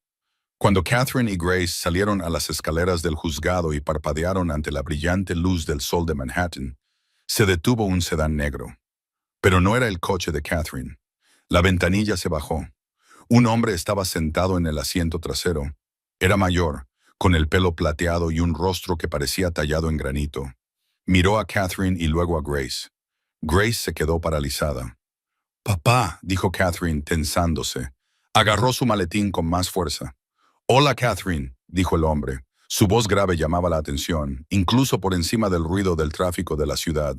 [SPEAKER 1] Cuando Catherine y Grace salieron a las escaleras del juzgado y parpadearon ante la brillante luz del sol de Manhattan, Se detuvo un sedán negro. Pero no era el coche de Catherine. La ventanilla se bajó. Un hombre estaba sentado en el asiento trasero. Era mayor, con el pelo plateado y un rostro que parecía tallado en granito. Miró a Catherine y luego a Grace. Grace se quedó paralizada. «Papá», dijo Catherine, tensándose. Agarró su maletín con más fuerza. «Hola, Catherine», dijo el hombre. Su voz grave llamaba la atención, incluso por encima del ruido del tráfico de la ciudad.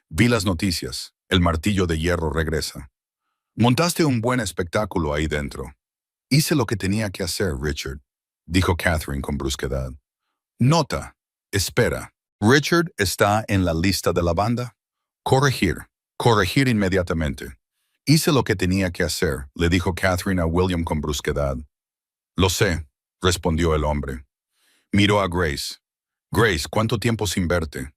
[SPEAKER 1] «Vi las noticias. El martillo de hierro regresa. Montaste un buen espectáculo ahí dentro». «Hice lo que tenía que hacer, Richard», dijo Catherine con brusquedad. «Nota. Espera. Richard está en la lista de la banda. Corregir. Corregir inmediatamente». «Hice lo que tenía que hacer», le dijo Catherine a William con brusquedad. «Lo sé», respondió el hombre. Miró a Grace. «Grace, ¿cuánto tiempo sin verte?»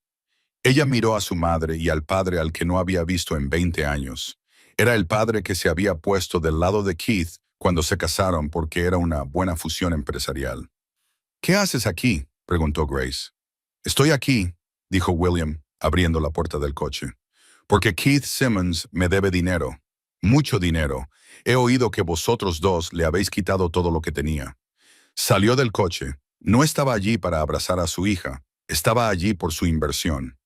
[SPEAKER 1] Ella miró a su madre y al padre al que no había visto en 20 años. Era el padre que se había puesto del lado de Keith cuando se casaron porque era una buena fusión empresarial. «¿Qué haces aquí?», preguntó Grace. «Estoy aquí», dijo William, abriendo la puerta del coche, «porque Keith Simmons me debe dinero. Mucho dinero. He oído que vosotros dos le habéis quitado todo lo que tenía». Salió del coche. No estaba allí para abrazar a su hija. Estaba allí por su inversión.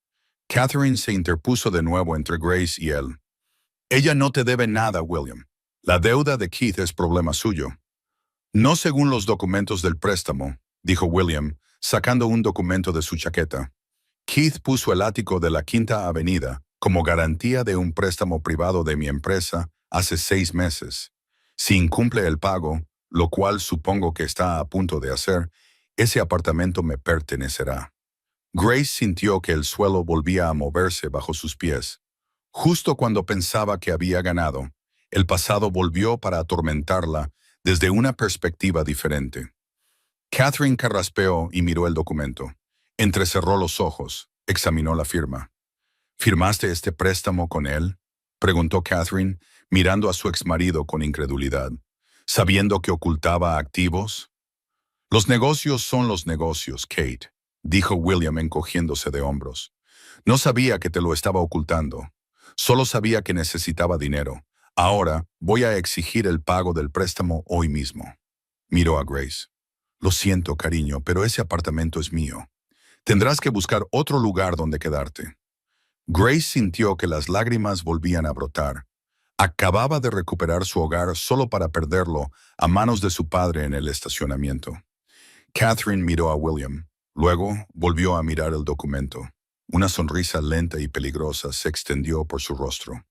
[SPEAKER 1] Catherine se interpuso de nuevo entre Grace y él. «Ella no te debe nada, William. La deuda de Keith es problema suyo». «No según los documentos del préstamo», dijo William, sacando un documento de su chaqueta. «Keith puso el ático de la Quinta Avenida como garantía de un préstamo privado de mi empresa hace 6 meses. Si incumple el pago, lo cual supongo que está a punto de hacer, ese apartamento me pertenecerá». Grace sintió que el suelo volvía a moverse bajo sus pies. Justo cuando pensaba que había ganado, el pasado volvió para atormentarla desde una perspectiva diferente. Catherine carraspeó y miró el documento. Entrecerró los ojos, examinó la firma. «¿Firmaste este préstamo con él?», preguntó Catherine, mirando a su exmarido con incredulidad, sabiendo que ocultaba activos. «Los negocios son los negocios, Kate», dijo William encogiéndose de hombros. «No sabía que te lo estaba ocultando. Solo sabía que necesitaba dinero. Ahora voy a exigir el pago del préstamo hoy mismo». Miró a Grace. «Lo siento, cariño, pero ese apartamento es mío. Tendrás que buscar otro lugar donde quedarte». Grace sintió que las lágrimas volvían a brotar. Acababa de recuperar su hogar solo para perderlo a manos de su padre en el estacionamiento. Catherine miró a William. Luego volvió a mirar el documento. Una sonrisa lenta y peligrosa se extendió por su rostro.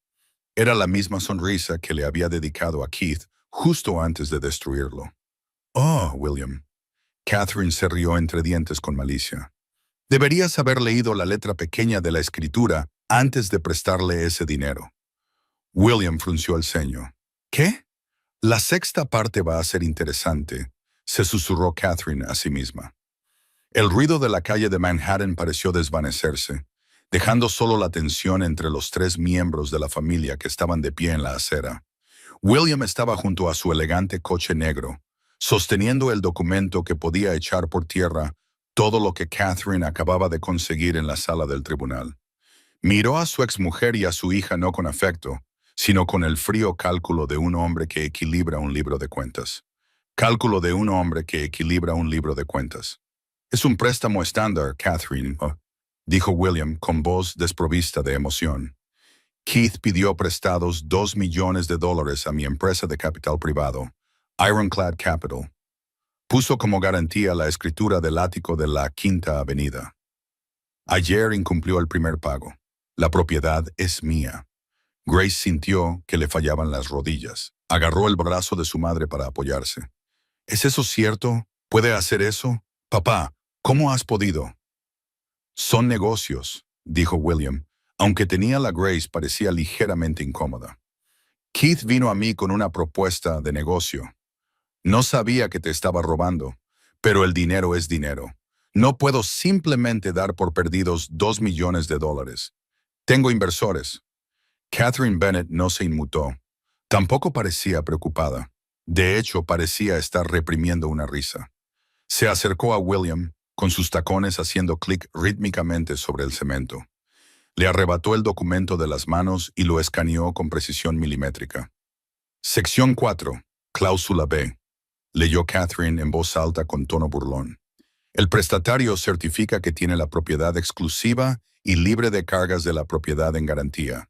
[SPEAKER 1] Era la misma sonrisa que le había dedicado a Keith justo antes de destruirlo. «Oh, William». Catherine se rió entre dientes con malicia. «Deberías haber leído la letra pequeña de la escritura antes de prestarle ese dinero». William frunció el ceño. «¿Qué? La sexta parte va a ser interesante», se susurró Catherine a sí misma. El ruido de la calle de Manhattan pareció desvanecerse, dejando solo la tensión entre los 3 miembros de la familia que estaban de pie en la acera. William estaba junto a su elegante coche negro, sosteniendo el documento que podía echar por tierra todo lo que Catherine acababa de conseguir en la sala del tribunal. Miró a su exmujer y a su hija no con afecto, sino con el frío cálculo de un hombre que equilibra un libro de cuentas. Cálculo de un hombre que equilibra un libro de cuentas. «Es un préstamo estándar, Catherine», dijo William con voz desprovista de emoción. «Keith pidió prestados $2 millones a mi empresa de capital privado, Ironclad Capital. Puso como garantía la escritura del ático de la Quinta Avenida. Ayer incumplió el primer pago. La propiedad es mía». Grace sintió que le fallaban las rodillas. Agarró el brazo de su madre para apoyarse. «¿Es eso cierto? ¿Puede hacer eso? Papá, ¿cómo has podido?» «Son negocios», dijo William, aunque tenía la Grace parecía ligeramente incómoda. «Keith vino a mí con una propuesta de negocio. No sabía que te estaba robando, pero el dinero es dinero. No puedo simplemente dar por perdidos $2 millones. Tengo inversores». Catherine Bennett no se inmutó. Tampoco parecía preocupada. De hecho, parecía estar reprimiendo una risa. Se acercó a William, con sus tacones haciendo clic rítmicamente sobre el cemento. Le arrebató el documento de las manos y lo escaneó con precisión milimétrica. Sección 4. Cláusula B. Leyó Catherine en voz alta con tono burlón. El prestatario certifica que tiene la propiedad exclusiva y libre de cargas de la propiedad en garantía.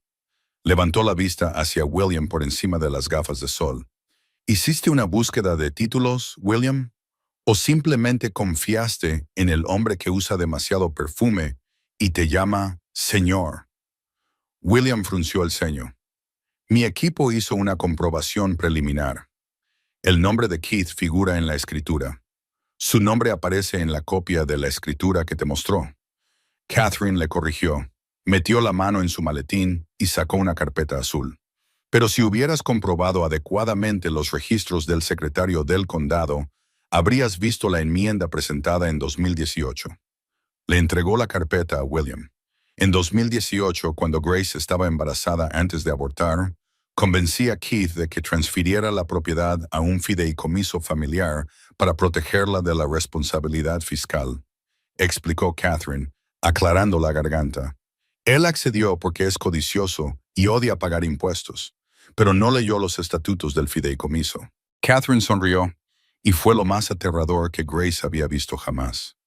[SPEAKER 1] Levantó la vista hacia William por encima de las gafas de sol. ¿Hiciste una búsqueda de títulos, William? ¿O simplemente confiaste en el hombre que usa demasiado perfume y te llama señor? William frunció el ceño. Mi equipo hizo una comprobación preliminar. El nombre de Keith figura en la escritura. Su nombre aparece en la copia de la escritura que te mostró. Catherine le corrigió, metió la mano en su maletín y sacó una carpeta azul. Pero si hubieras comprobado adecuadamente los registros del secretario del condado, habrías visto la enmienda presentada en 2018. Le entregó la carpeta a William. En 2018, cuando Grace estaba embarazada antes de abortar, convencí a Keith de que transfiriera la propiedad a un fideicomiso familiar para protegerla de la responsabilidad fiscal, explicó Catherine, aclarando la garganta. Él accedió porque es codicioso y odia pagar impuestos, pero no leyó los estatutos del fideicomiso. Catherine sonrió, y fue lo más aterrador que Grace había visto jamás.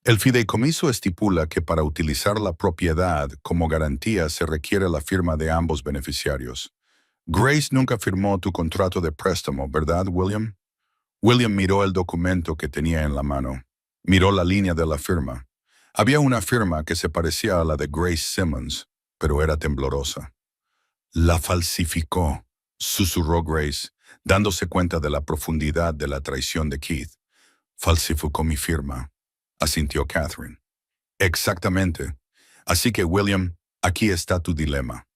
[SPEAKER 1] El fideicomiso estipula que para utilizar la propiedad como garantía se requiere la firma de ambos beneficiarios. Grace nunca firmó tu contrato de préstamo, ¿verdad, William? William miró el documento que tenía en la mano. Miró la línea de la firma. Había una firma que se parecía a la de Grace Simmons, pero era temblorosa. La falsificó, susurró Grace, dándose cuenta de la profundidad de la traición de Keith. Falsificó mi firma, asintió Catherine. Exactamente. Así que, William, aquí está tu dilema.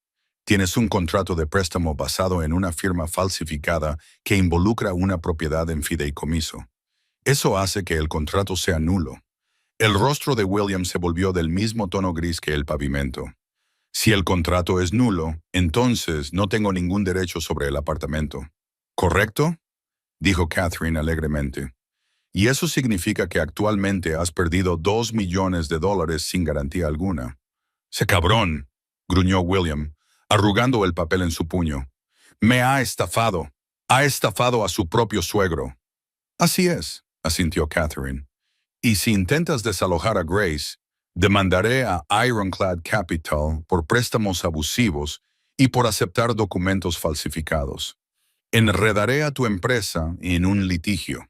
[SPEAKER 1] Tienes un contrato de préstamo basado en una firma falsificada que involucra una propiedad en fideicomiso. Eso hace que el contrato sea nulo. El rostro de William se volvió del mismo tono gris que el pavimento. Si el contrato es nulo, entonces no tengo ningún derecho sobre el apartamento. ¿Correcto? Dijo Catherine alegremente. Y eso significa que actualmente has perdido $2 millones sin garantía alguna. ¡Se cabrón!, gruñó William, arrugando el papel en su puño. Me ha estafado. Ha estafado a su propio suegro. Así es, asintió Catherine. Y si intentas desalojar a Grace, demandaré a Ironclad Capital por préstamos abusivos y por aceptar documentos falsificados. Enredaré a tu empresa en un litigio.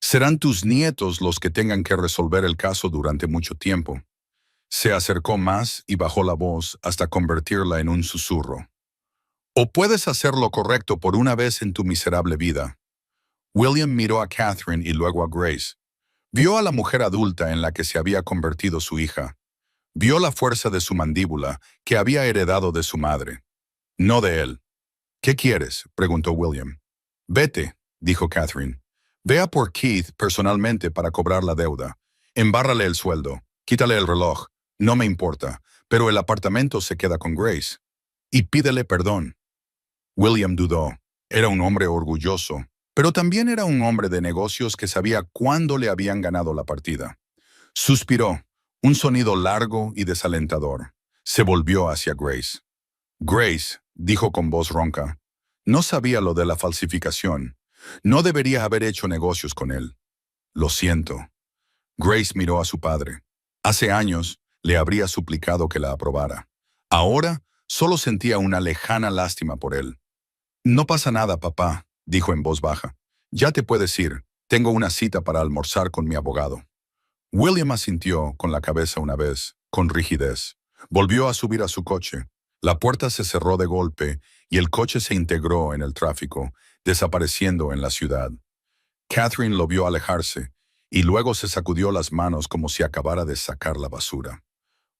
[SPEAKER 1] Serán tus nietos los que tengan que resolver el caso durante mucho tiempo. Se acercó más y bajó la voz hasta convertirla en un susurro. O puedes hacer lo correcto por una vez en tu miserable vida. William miró a Catherine y luego a Grace. Vio a la mujer adulta en la que se había convertido su hija. Vio la fuerza de su mandíbula que había heredado de su madre. No de él. ¿Qué quieres?, preguntó William. Vete, dijo Catherine. Ve a por Keith personalmente para cobrar la deuda. Embárrale el sueldo. Quítale el reloj. No me importa, pero el apartamento se queda con Grace. Y pídele perdón. William dudó. Era un hombre orgulloso, pero también era un hombre de negocios que sabía cuándo le habían ganado la partida. Suspiró, un sonido largo y desalentador. Se volvió hacia Grace. Grace, dijo con voz ronca, no sabía lo de la falsificación. No debería haber hecho negocios con él. Lo siento. Grace miró a su padre. Hace años le habría suplicado que la aprobara. Ahora solo sentía una lejana lástima por él. No pasa nada, papá, dijo en voz baja. Ya te puedes ir. Tengo una cita para almorzar con mi abogado. William asintió con la cabeza una vez, con rigidez. Volvió a subir a su coche. La puerta se cerró de golpe y el coche se integró en el tráfico, desapareciendo en la ciudad. Catherine lo vio alejarse y luego se sacudió las manos como si acabara de sacar la basura.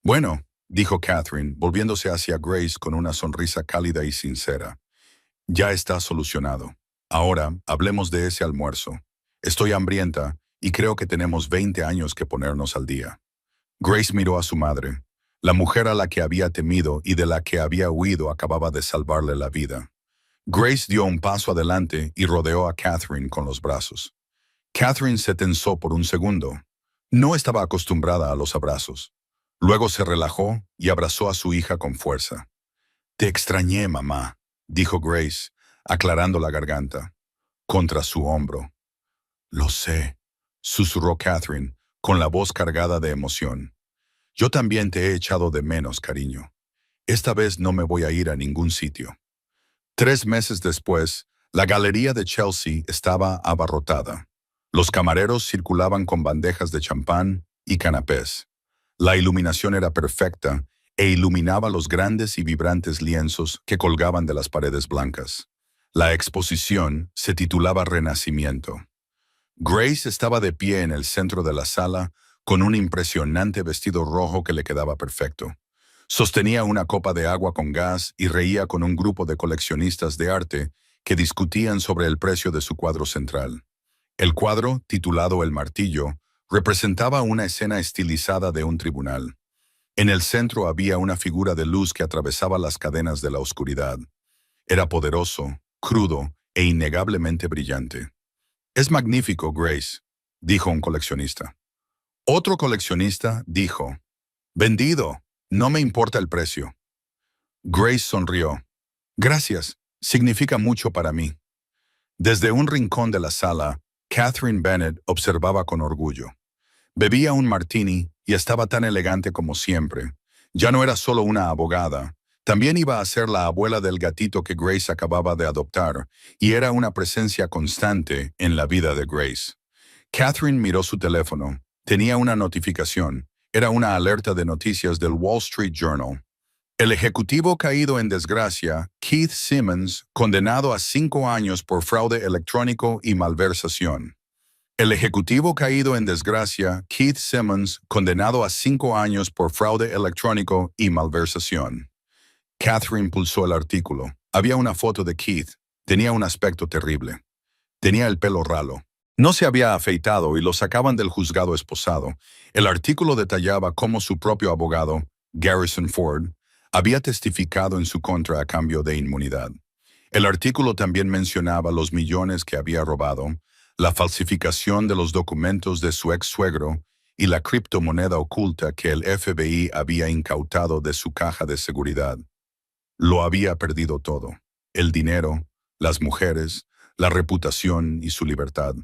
[SPEAKER 1] Bueno, dijo Catherine, volviéndose hacia Grace con una sonrisa cálida y sincera. Ya está solucionado. Ahora hablemos de ese almuerzo. Estoy hambrienta y creo que tenemos 20 años que ponernos al día. Grace miró a su madre. La mujer a la que había temido y de la que había huido acababa de salvarle la vida. Grace dio un paso adelante y rodeó a Catherine con los brazos. Catherine se tensó por un segundo. No estaba acostumbrada a los abrazos. Luego se relajó y abrazó a su hija con fuerza. «Te extrañé, mamá», dijo Grace, aclarando la garganta, contra su hombro. «Lo sé», susurró Catherine, con la voz cargada de emoción. «Yo también te he echado de menos, cariño. Esta vez no me voy a ir a ningún sitio». 3 meses después, la galería de Chelsea estaba abarrotada. Los camareros circulaban con bandejas de champán y canapés. La iluminación era perfecta e iluminaba los grandes y vibrantes lienzos que colgaban de las paredes blancas. La exposición se titulaba Renacimiento. Grace estaba de pie en el centro de la sala con un impresionante vestido rojo que le quedaba perfecto. Sostenía una copa de agua con gas y reía con un grupo de coleccionistas de arte que discutían sobre el precio de su cuadro central. El cuadro, titulado El Martillo, representaba una escena estilizada de un tribunal. En el centro había una figura de luz que atravesaba las cadenas de la oscuridad. Era poderoso, crudo e innegablemente brillante. «Es magnífico, Grace», dijo un coleccionista. Otro coleccionista dijo, «Vendido, no me importa el precio». Grace sonrió. «Gracias, significa mucho para mí». Desde un rincón de la sala, Catherine Bennett observaba con orgullo. Bebía un martini y estaba tan elegante como siempre. Ya no era solo una abogada, también iba a ser la abuela del gatito que Grace acababa de adoptar, y era una presencia constante en la vida de Grace. Catherine miró su teléfono. Tenía una notificación. Era una alerta de noticias del Wall Street Journal. El ejecutivo caído en desgracia, Keith Simmons, condenado a 5 años por fraude electrónico y malversación. El ejecutivo caído en desgracia, Keith Simmons, condenado a 5 años por fraude electrónico y malversación. Catherine pulsó el artículo. Había una foto de Keith. Tenía un aspecto terrible. Tenía el pelo ralo. No se había afeitado y lo sacaban del juzgado esposado. El artículo detallaba cómo su propio abogado, Garrison Ford, había testificado en su contra a cambio de inmunidad. El artículo también mencionaba los millones que había robado, la falsificación de los documentos de su ex-suegro y la criptomoneda oculta que el FBI había incautado de su caja de seguridad. Lo había perdido todo: el dinero, las mujeres, la reputación y su libertad.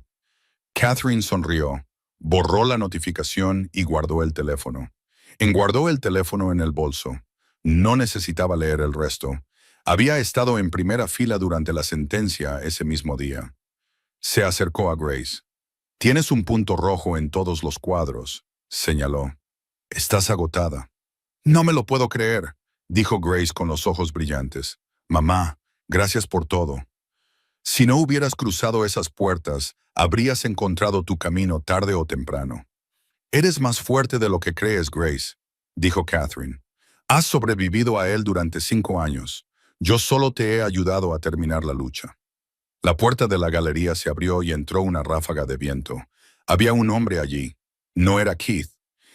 [SPEAKER 1] Catherine sonrió, borró la notificación y guardó el teléfono. Enguardó el teléfono en el bolso. No necesitaba leer el resto. Había estado en primera fila durante la sentencia ese mismo día. Se acercó a Grace. «Tienes un punto rojo en todos los cuadros», señaló. «Estás agotada». «No me lo puedo creer», dijo Grace con los ojos brillantes. «Mamá, gracias por todo. Si no hubieras cruzado esas puertas, habrías encontrado tu camino tarde o temprano». «Eres más fuerte de lo que crees, Grace», dijo Catherine. «Has sobrevivido a él durante 5 años. Yo solo te he ayudado a terminar la lucha». La puerta de la galería se abrió y entró una ráfaga de viento. Había un hombre allí. No era Keith.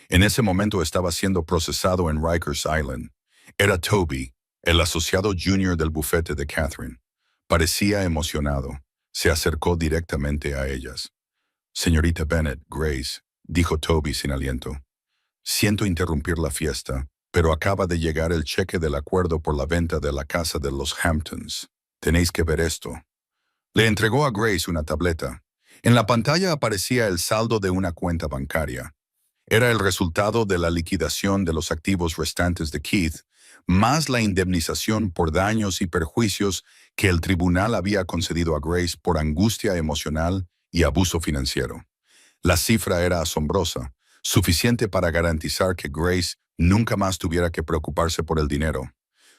[SPEAKER 1] En ese momento estaba siendo procesado en Rikers Island. Era Toby, el asociado junior del bufete de Catherine. Parecía emocionado. Se acercó directamente a ellas. «Señorita Bennett, Grace», dijo Toby sin aliento. «Siento interrumpir la fiesta, pero acaba de llegar el cheque del acuerdo por la venta de la casa de los Hamptons. Tenéis que ver esto». Le entregó a Grace una tableta. En la pantalla aparecía el saldo de una cuenta bancaria. Era el resultado de la liquidación de los activos restantes de Keith, más la indemnización por daños y perjuicios que el tribunal había concedido a Grace por angustia emocional y abuso financiero. La cifra era asombrosa, suficiente para garantizar que Grace nunca más tuviera que preocuparse por el dinero,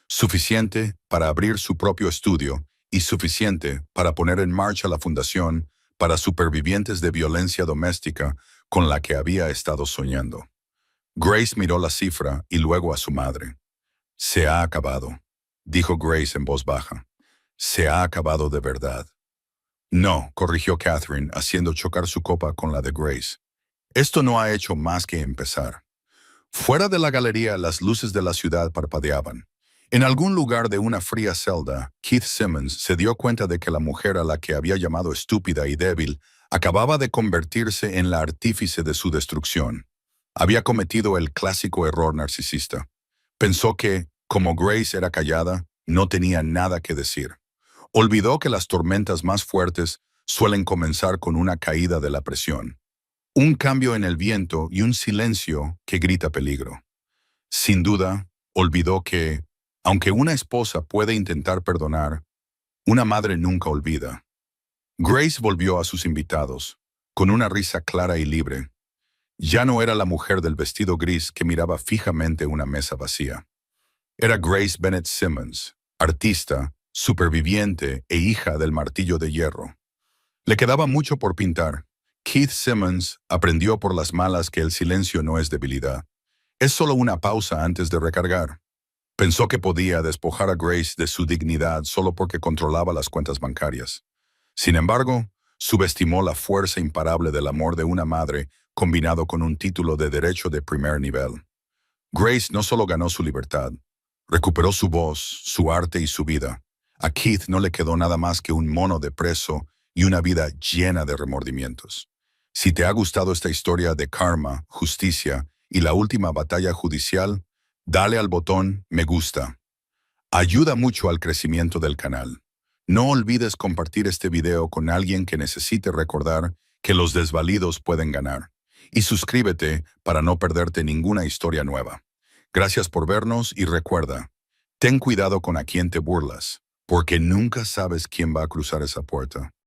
[SPEAKER 1] suficiente para abrir su propio estudio y suficiente para poner en marcha la fundación para supervivientes de violencia doméstica con la que había estado soñando. Grace miró la cifra y luego a su madre. «Se ha acabado», dijo Grace en voz baja. «Se ha acabado de verdad». «No», corrigió Catherine, haciendo chocar su copa con la de Grace. «Esto no ha hecho más que empezar». Fuera de la galería, las luces de la ciudad parpadeaban. En algún lugar de una fría celda, Keith Simmons se dio cuenta de que la mujer a la que había llamado estúpida y débil acababa de convertirse en la artífice de su destrucción. Había cometido el clásico error narcisista. Pensó que, como Grace era callada, no tenía nada que decir. Olvidó que las tormentas más fuertes suelen comenzar con una caída de la presión, un cambio en el viento y un silencio que grita peligro. Sin duda, olvidó que, aunque una esposa puede intentar perdonar, una madre nunca olvida. Grace volvió a sus invitados, con una risa clara y libre. Ya no era la mujer del vestido gris que miraba fijamente una mesa vacía. Era Grace Bennett Simmons, artista, superviviente e hija del martillo de hierro. Le quedaba mucho por pintar. Keith Simmons aprendió por las malas que el silencio no es debilidad. Es solo una pausa antes de recargar. Pensó que podía despojar a Grace de su dignidad solo porque controlaba las cuentas bancarias. Sin embargo, subestimó la fuerza imparable del amor de una madre combinado con un título de derecho de primer nivel. Grace no solo ganó su libertad, recuperó su voz, su arte y su vida. A Keith no le quedó nada más que un mono de preso y una vida llena de remordimientos. Si te ha gustado esta historia de karma, justicia y la última batalla judicial, dale al botón me gusta. Ayuda mucho al crecimiento del canal. No olvides compartir este video con alguien que necesite recordar que los desvalidos pueden ganar. Y suscríbete para no perderte ninguna historia nueva. Gracias por vernos y recuerda, ten cuidado con a quién te burlas, porque nunca sabes quién va a cruzar esa puerta.